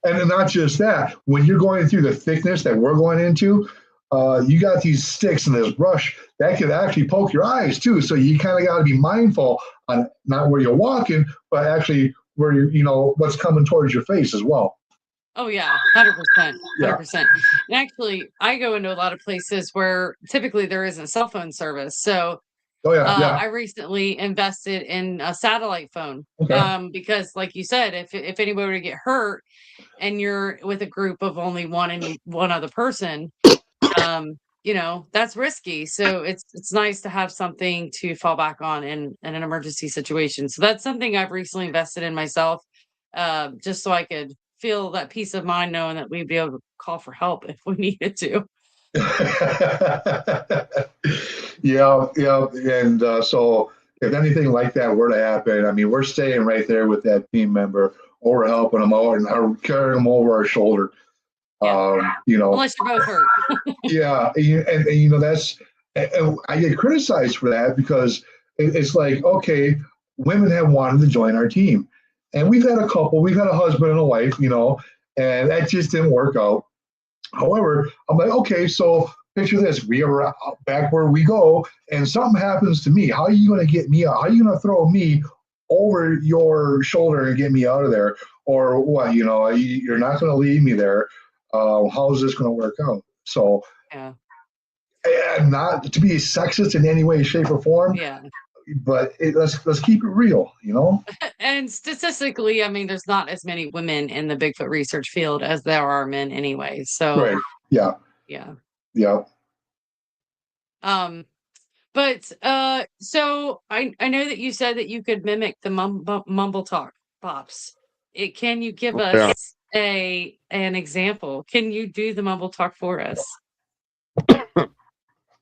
And not just that, when you're going through the thickness that we're going into, you got these sticks and this brush that could actually poke your eyes too. So you kind of got to be mindful on not where you're walking, but actually where what's coming towards your face as well. Oh yeah, 100%, Yeah. 100%. And actually, I go into a lot of places where typically there isn't cell phone service. So Oh yeah. Yeah. I recently invested in a satellite phone Okay. because, like you said, if anybody were to get hurt and you're with a group of only one other person, that's risky. So it's nice to have something to fall back on in an emergency situation. So that's something I've recently invested in myself, just so I could feel that peace of mind knowing that we'd be able to call for help if we needed to. Yeah, yeah, and so if anything like that were to happen, I mean, we're staying right there with that team member, or we're helping them out and carrying them over our shoulder. Yeah. Unless you're both hurt. Yeah, and that's and I get criticized for that because it's like, okay, women have wanted to join our team, and we've had a couple, we've had a husband and a wife, and that just didn't work out. However, I'm like, okay, so picture this: we are back where we go, and something happens to me. How are you going to get me out? How are you going to throw me over your shoulder and get me out of there, or what? You're not going to leave me there. How is this going to work out? So, Yeah. and not to be sexist in any way, shape, or form, Yeah. but let's keep it real, And statistically, I mean, there's not as many women in the Bigfoot research field as there are men anyway. So, Right? Yeah, yeah. yeah. Um, but so I know that you said that you could mimic the mumble talk pops. Can you give Yeah. us an example? Can you do the mumble talk for us?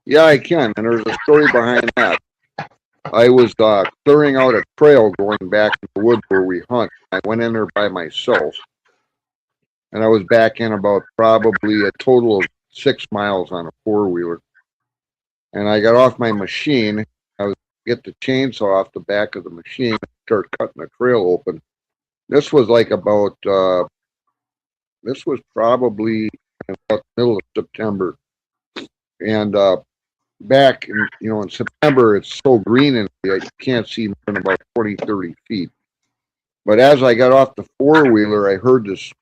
Yeah, I can. And there's a story behind that. I was clearing out a trail going back to the woods where we hunt. I went in there by myself. And I was back in about probably a total of 6 miles on a four-wheeler. And I got off my machine. I was get the chainsaw off the back of the machine and start cutting the trail open. This was like about, this was probably about the middle of September. And back in September, it's so green and you can't see more than about 20, 30 feet. But as I got off the four-wheeler, I heard this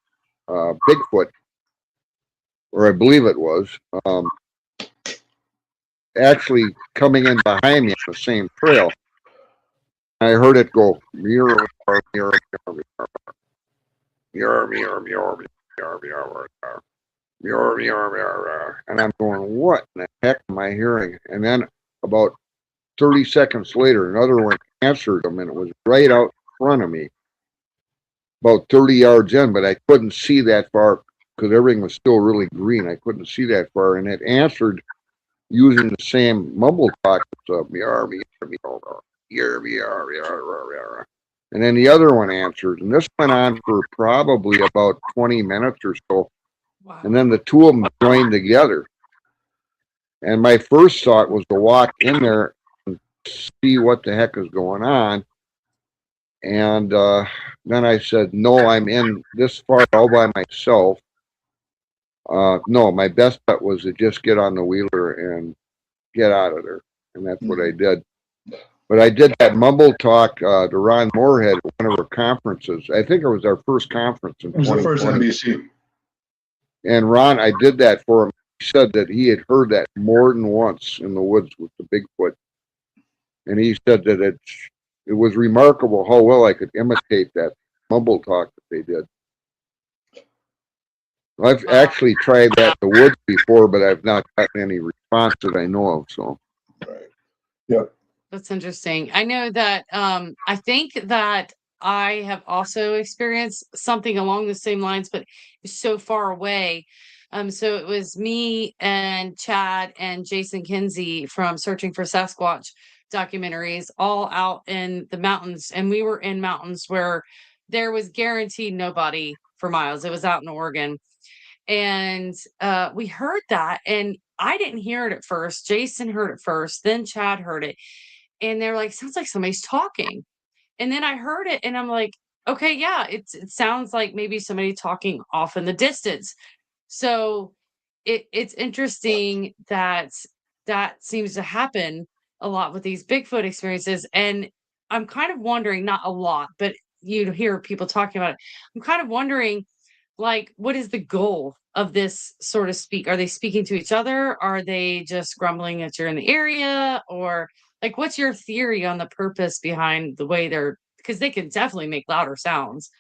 Bigfoot, or I believe it was, actually coming in behind me on the same trail. I heard it go, mirror, mirror, mirror, mirror, mirror, mirror, mirror, mirror, mirror, mirror, and I'm going, what in the heck am I hearing? And then about 30 seconds later, another one answered him, and it was right out in front of me, about 30 yards in, but I couldn't see that far because everything was still really green. I couldn't see that far, and it answered using the same mumble talk. And then the other one answered, and this went on for probably about 20 minutes or so. Wow. And then the two of them joined together. And my first thought was to walk in there and see what the heck is going on. And then I said, no, I'm in this far all by myself. No, my best bet was to just get on the wheeler and get out of there. And that's what I did. But I did that mumble talk to Ron Moorhead at one of our conferences. I think it was our first conference in 2020. It was the first NBC. And Ron, I did that for him. He said that he had heard that more than once in the woods with the Bigfoot. And he said that it was remarkable how well I could imitate that mumble talk that they did. I've actually tried that in the woods before, but I've not gotten any response that I know of. So, right. Yep. That's interesting. I know that I think that I have also experienced something along the same lines, but it's so far away. So it was me and Chad and Jason Kinsey from Searching for Sasquatch documentaries, all out in the mountains. And we were in mountains where there was guaranteed nobody for miles. It was out in Oregon. And we heard that, and I didn't hear it at first. Jason heard it first, then Chad heard it. And they're like, sounds like somebody's talking. And then I heard it and I'm like, okay, yeah, it sounds like maybe somebody talking off in the distance. So it's interesting that that seems to happen a lot with these Bigfoot experiences. And I'm kind of wondering, not a lot, but you hear people talking about it. I'm kind of wondering, like, what is the goal of this sort of speak? Are they speaking to each other? Are they just grumbling that you're in the area? Or like, what's your theory on the purpose behind the way they're, because they can definitely make louder sounds.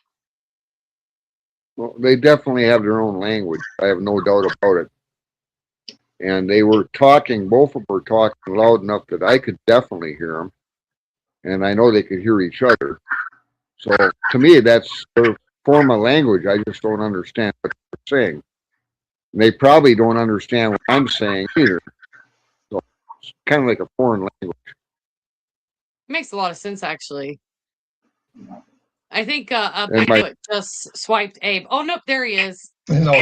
Well, they definitely have their own language. I have no doubt about it. And they were talking, both of them were talking loud enough that I could definitely hear them. And I know they could hear each other. So to me, that's their form of language. I just don't understand what they're saying. And they probably don't understand what I'm saying either. So it's kind of like a foreign language. Makes a lot of sense, actually. I think And Bigfoot just swiped Abe. Oh, nope, there he is. No.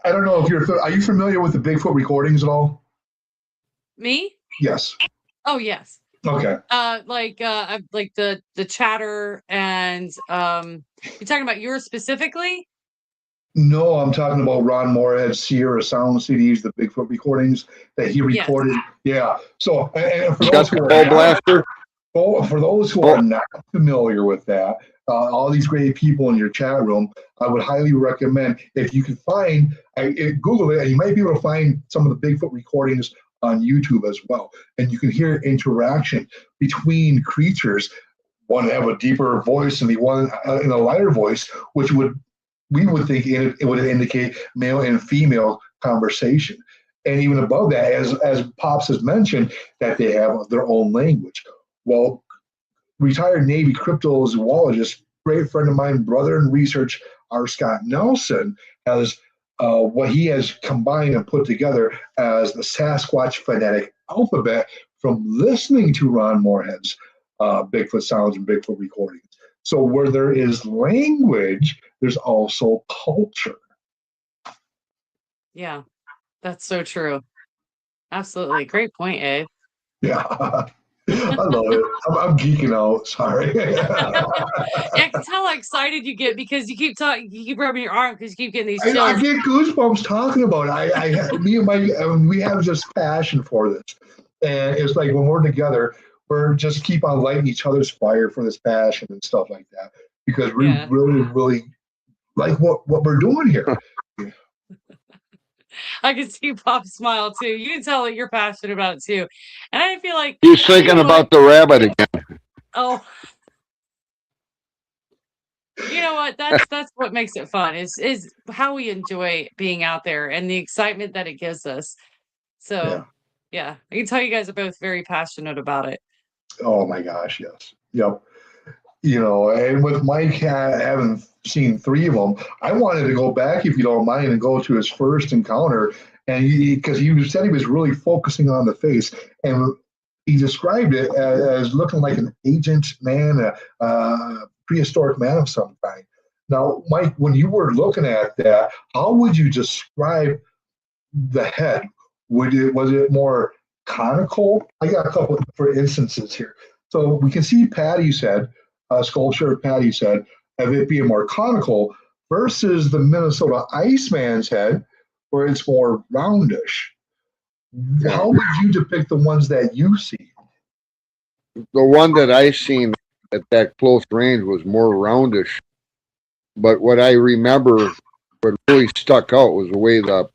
I don't know if are you familiar with the Bigfoot recordings at all? Me? Yes. Oh, yes. Okay. Like the chatter and you're talking about yours specifically? No, I'm talking about Ron Moorhead's Sierra Sound CDs, the Bigfoot recordings that he recorded. Yes. Yeah. So, and for got those who the are ball blaster. for those who are not familiar with that, all these great people in your chat room, I would highly recommend if you can find, Google it, and you might be able to find some of the Bigfoot recordings on YouTube as well. And you can hear interaction between creatures. One have a deeper voice and the one in a lighter voice, which we would think it would indicate male and female conversation. And even above that, as Pops has mentioned, that they have their own language. Well, retired Navy cryptozoologist, great friend of mine, brother in research, R. Scott Nelson, has what he has combined and put together as the Sasquatch phonetic alphabet from listening to Ron Moorhead's Bigfoot sounds and Bigfoot recordings. So where there is language, there's also culture. Yeah, that's so true. Absolutely. Great point, Abe. Yeah. I love it. I'm geeking out. Sorry. Yeah, I can tell how excited you get because you keep talking, you keep rubbing your arm because you keep getting these chills. I get goosebumps talking about it. Me and Mike, we have just passion for this, and it's like when we're together, we're just keep on lighting each other's fire for this passion and stuff like that because we really like what we're doing here. I can see Pop smile too. You can tell that you're passionate about it too. And I feel like he's thinking about the rabbit again. Oh, you know what? That's what makes it fun is how we enjoy being out there and the excitement that it gives us. So yeah, I can tell you guys are both very passionate about it. Oh my gosh, yes. Yep. You know, and with Mike having seen 3 of them, I wanted to go back, if you don't mind, and go to his first encounter. And because he said he was really focusing on the face, and he described it as looking like an ancient man, a prehistoric man of some kind. Now, Mike, when you were looking at that, how would you describe the head? Was it more conical? I got a couple for instances here. So we can see Patty's head, sculpture of Patty's head, of it being more conical versus the Minnesota Iceman's head, where it's more roundish. How would you depict the ones that you see? The one that I seen at that close range was more roundish. But what I remember, what really stuck out was the way the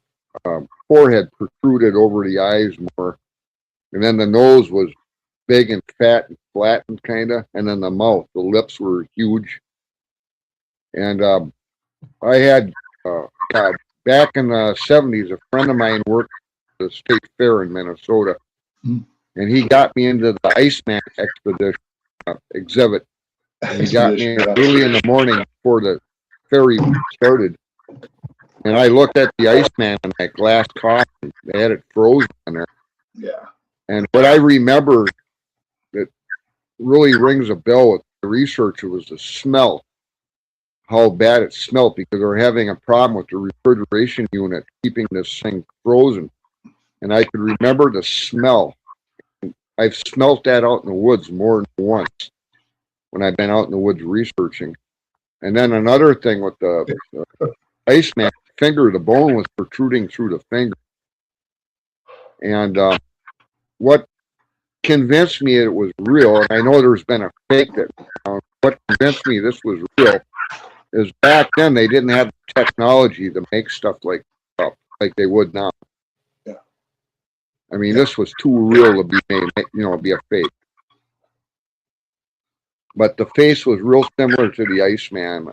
forehead protruded over the eyes more. And then the nose was big and fat and flattened kind of. And then the mouth, the lips were huge. And I had, back in the 70s, a friend of mine worked at the state fair in Minnesota. Mm. And he got me into the Iceman expedition exhibit. And he got me early in the morning before the ferry started. And I looked at the Iceman in that glass coffin. They had it frozen in there. Yeah. And what I remember that really rings a bell with the research was the smell. How bad it smelled, because they were having a problem with the refrigeration unit keeping this thing frozen. And I could remember the smell. I've smelt that out in the woods more than once when I've been out in the woods researching. And then another thing with the Iceman finger, the bone was protruding through the finger. And what convinced me it was real, and I know there's been a fake that what convinced me this was real is back then they didn't have the technology to make stuff like they would now. Yeah. I mean, this was too real to be made, be a fake. But the face was real similar to the Iceman,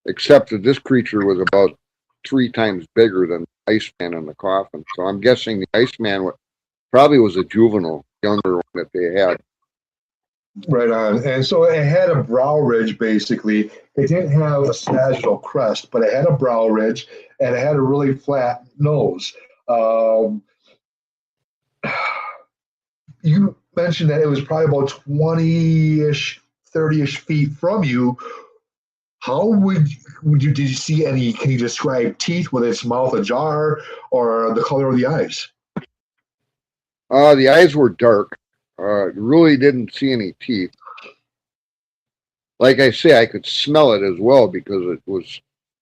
except that this creature was about 3 times bigger than the Iceman in the coffin. So I'm guessing the Iceman probably was a juvenile, younger one that they had. Right on. And so it had a brow ridge, basically. It didn't have a sagittal crest, but it had a brow ridge, and it had a really flat nose. You mentioned that it was probably about 20-ish, 30-ish feet from you. How would you, did you see any, can you describe teeth with its mouth ajar or the color of the eyes? The eyes were dark. Really didn't see any teeth. Like I say, I could smell it as well because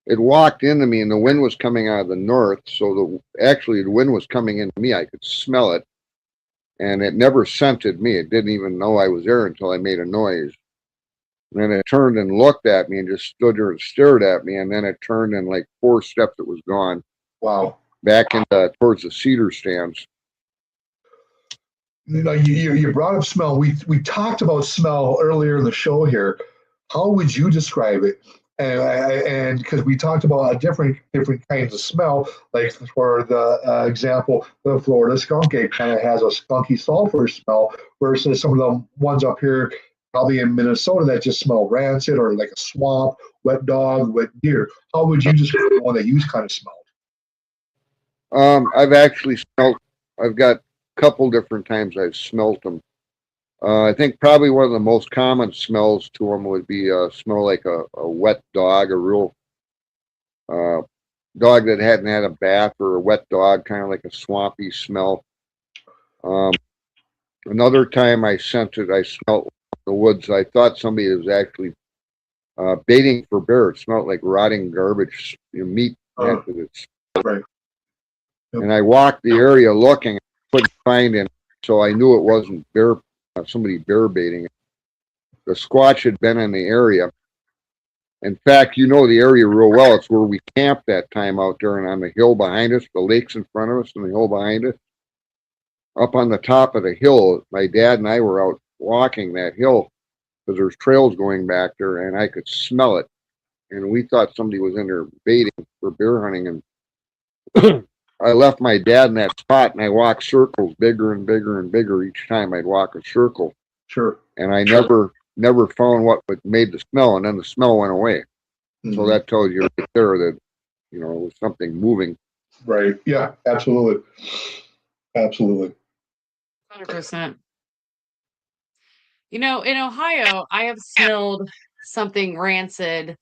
it walked into me and the wind was coming out of the north. So actually the wind was coming into me. I could smell it, and it never scented me. It didn't even know I was there until I made a noise. And then it turned and looked at me and just stood there and stared at me. And then it turned and like 4 steps, it was gone. Wow. Back into towards the cedar stands. You brought up smell. We talked about smell earlier in the show here. How would you describe it? And because we talked about different kinds of smell, like for the example, the Florida skunk ape kind of has a skunky sulfur smell, versus some of the ones up here, probably in Minnesota, that just smell rancid or like a swamp, wet dog, wet deer. How would you describe the one that you kind of smelled? I've actually smelled. I've got a couple different times I've smelled them. I think probably one of the most common smells to them would be smell like a wet dog, a real dog that hadn't had a bath, or a wet dog, kind of like a swampy smell. Another time I smelled the woods. I thought somebody was actually baiting for bear. It smelled like rotting garbage, meat. Right. Yep. And I walked the area looking, couldn't find it, so I knew it wasn't somebody bear baiting it. The Squatch had been in the area. In fact, the area real well. It's where we camped that time out there, and on the hill behind us, the lake's in front of us, and the hill behind us. Up on the top of the hill, my dad and I were out walking that hill because there's trails going back there, and I could smell it. And we thought somebody was in there baiting for bear hunting. And I left my dad in that spot, and I walked circles bigger and bigger and bigger each time I'd walk a circle. Sure. And I never found what made the smell, and then the smell went away. Mm-hmm. So that tells you right there that, it was something moving. Right. Yeah, absolutely. Absolutely. 100%. In Ohio, I have smelled something rancid.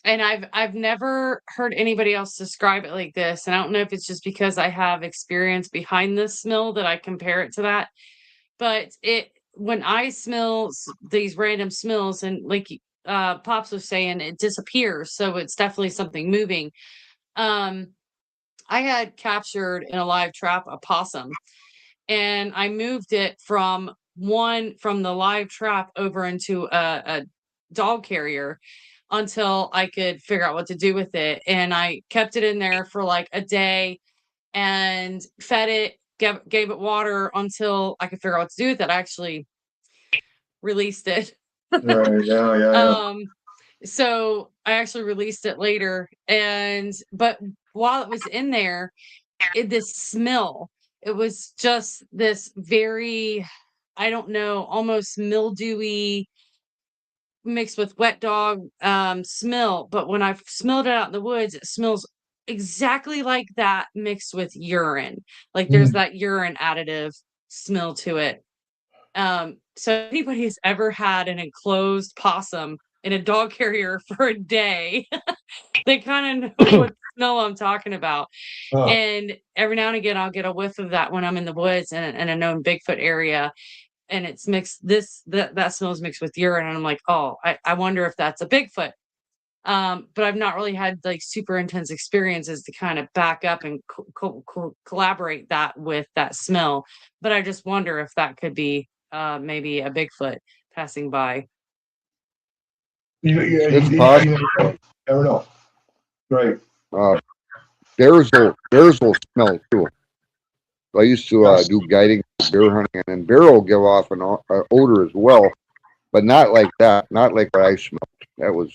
And I've never heard anybody else describe it like this. And I don't know if it's just because I have experience behind this smell that I compare it to that. But when I smell these random smells, and like Pops was saying, it disappears. So it's definitely something moving. I had captured in a live trap a possum, and I moved it from the live trap over into a dog carrier until I could figure out what to do with it. And I kept it in there for like a day and fed it, gave it water until I could figure out what to do with it. I actually released it. Right. Yeah. So I actually released it later. But while it was in there, this smell, it was just this very, I don't know, almost mildewy, mixed with wet dog smell. But when I smelled it out in the woods, it smells exactly like that, mixed with urine. Like there's that urine additive smell to it. So if anybody has ever had an enclosed possum in a dog carrier for a day, they kind of know what smell I'm talking about. Oh. And every now and again, I'll get a whiff of that when I'm in the woods in a known Bigfoot area. And it's mixed, that smell is mixed with urine. And I'm like, oh, I wonder if that's a Bigfoot. But I've not really had like super intense experiences to kind of back up and collaborate that with that smell. But I just wonder if that could be maybe a Bigfoot passing by. It's You possible. never know. Right. Bears will smell too. I used to Yes. do guiding bear hunting, and bear will give off an odor as well, but not like that. Not like what I smelled. That was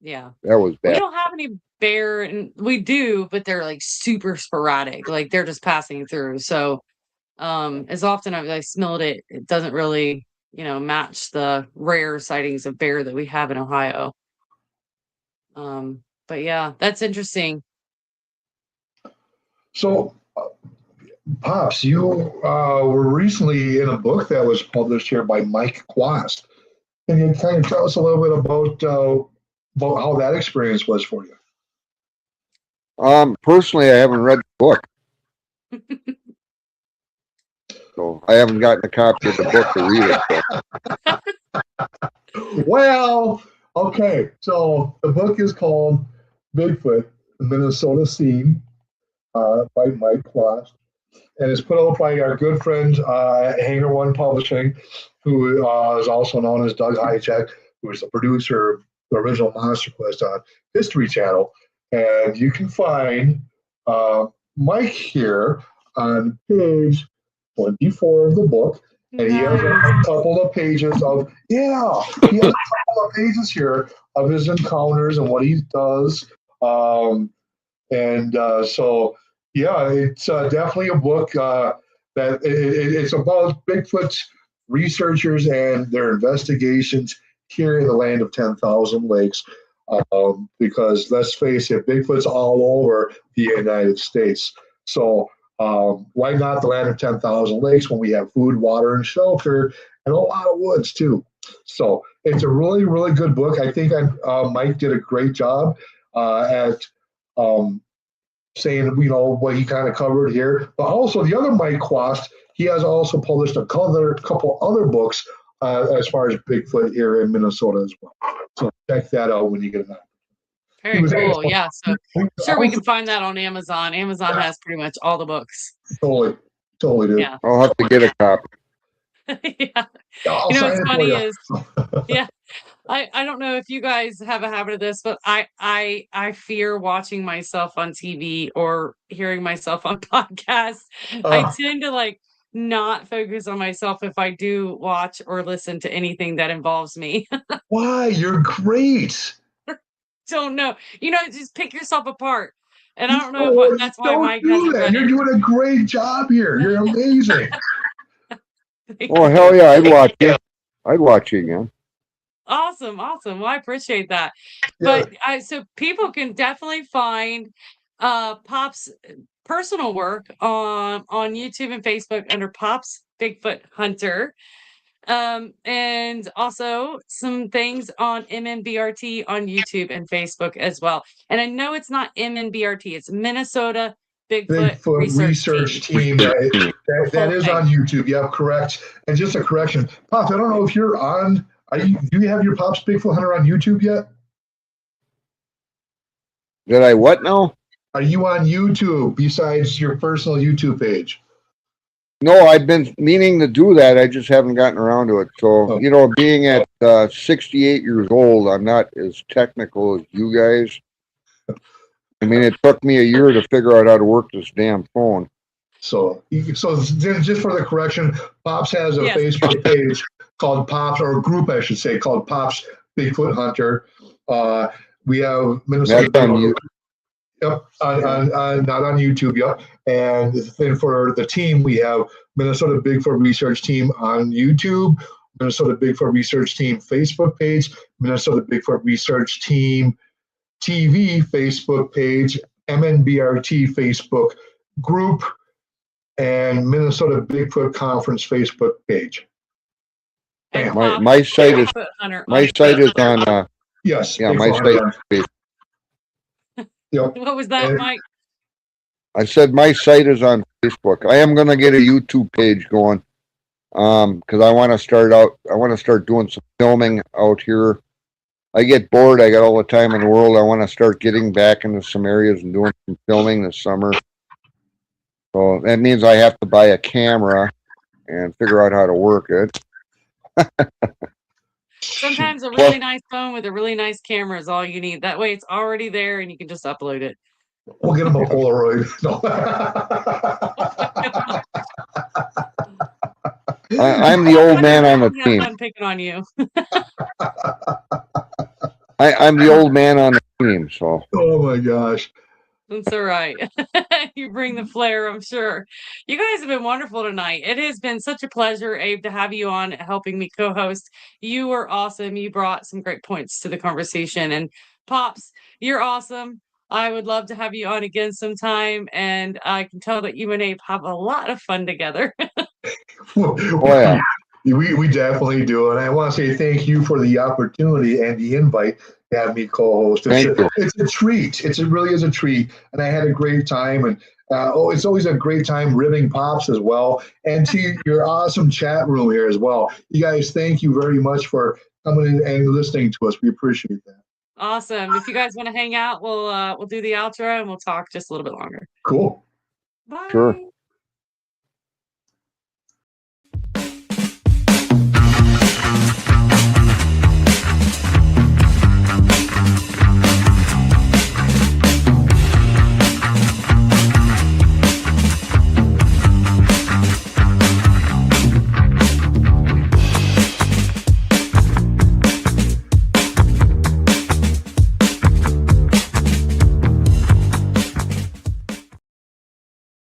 Yeah. We We bad. don't have any bear, and we do, but they're like super sporadic. Like they're just passing through. So as often as I smelled it, it doesn't really, match the rare sightings of bear that we have in Ohio. But yeah, that's interesting. So, Pops, you were recently in a book that was published here by Mike Quast. Can you kind of tell us a little bit about how that experience was for you? Personally, I haven't read the book, so I haven't gotten a copy of the book to read it. So. Well, okay. So the book is called Bigfoot, the Minnesota Scene, by Mike Quast, and it's put out by our good friend Hanger One Publishing, who is also known as Doug Hychek, who is the producer of the original Monster Quest on History Channel. And you can find Mike here on page 24 of the book. And he has a couple of pages of, he has a couple of pages here of his encounters and what he does. So, yeah, it's definitely a book that it's about Bigfoot's researchers and their investigations here in the land of 10,000 lakes. Because let's face it, Bigfoot's all over the United States. So why not the land of 10,000 lakes when we have food, water, and shelter, and a lot of woods too? So it's a really, really good book. I think Mike did a great job at saying, what he kind of covered here. But also the other Mike Quast, he has also published a couple other books as far as Bigfoot here in Minnesota as well. So check that out when you get it. Very cool. Yeah. So sure, we can find that on Amazon. Amazon has pretty much all the books. Totally do. Yeah. I'll have to get a copy. Yeah. I'll What's funny is, yeah, I don't know if you guys have a habit of this, but I fear watching myself on TV or hearing myself on podcasts. I tend to not focus on myself if I do watch or listen to anything that involves me. Why? You're great. Don't know. Just pick yourself apart. And I don't know if that's why Mike hasn't read You're it. doing a great job here. You're amazing. Oh, hell yeah, I'd watch it. I'd watch it again. Awesome. Well, I appreciate that. Yeah. But so people can definitely find Pop's personal work on YouTube and Facebook under Pop's Bigfoot Hunter. And also some things on MNBRT on YouTube and Facebook as well. And I know it's not MNBRT, it's Minnesota Bigfoot Research Team. That is on YouTube. Yeah, correct. And just a correction, Pops, I don't know if you're on. Do you have your Pops Bigfoot Hunter on YouTube yet? Did I what now? Are you on YouTube besides your personal YouTube page? No, I've been meaning to do that. I just haven't gotten around to it. So, being at 68 years old, I'm not as technical as you guys. I mean, it took me a year to figure out how to work this damn phone. So just for the correction, Pops has a Facebook page called Pops, or a group, I should say, called Pops Bigfoot Hunter. We have Minnesota. That's on you. Yep, not on YouTube yet. And then for the team, we have Minnesota Bigfoot Research Team on YouTube, Minnesota Bigfoot Research Team Facebook page, Minnesota Bigfoot Research Team TV Facebook page, MNBRT Facebook group, and Minnesota Bigfoot Conference Facebook page. My site is on. Yes. Yeah, my site is. Yep. What was that, Mike? I said my site is on Facebook. I am going to get a YouTube page going because I want to start doing some filming out here I get bored. I got all the time in the world. I want to start getting back into some areas and doing some filming this summer. So that means I have to buy a camera and figure out how to work it. Sometimes a really nice phone with a really nice camera is all you need. That way it's already there and you can just upload it. We'll get him a Polaroid. No. I'm the old man on the Have team. fun picking on you. I'm the old man on the team, so. Oh my gosh. That's all right. You bring the flair, I'm sure. You guys have been wonderful tonight. It has been such a pleasure, Abe, to have you on helping me co-host. You were awesome. You brought some great points to the conversation. And Pops, you're awesome. I would love to have you on again sometime. And I can tell that you and Abe have a lot of fun together. Oh, yeah. We definitely do. And I want to say thank you for the opportunity and the invite to have me co-host. It's a treat. It really is a treat. And I had a great time. And it's always a great time ribbing Pops as well. And to your awesome chat room here as well. You guys, thank you very much for coming in and listening to us. We appreciate that. Awesome. If you guys want to hang out, we'll do the outro and we'll talk just a little bit longer. Cool. Bye. Sure.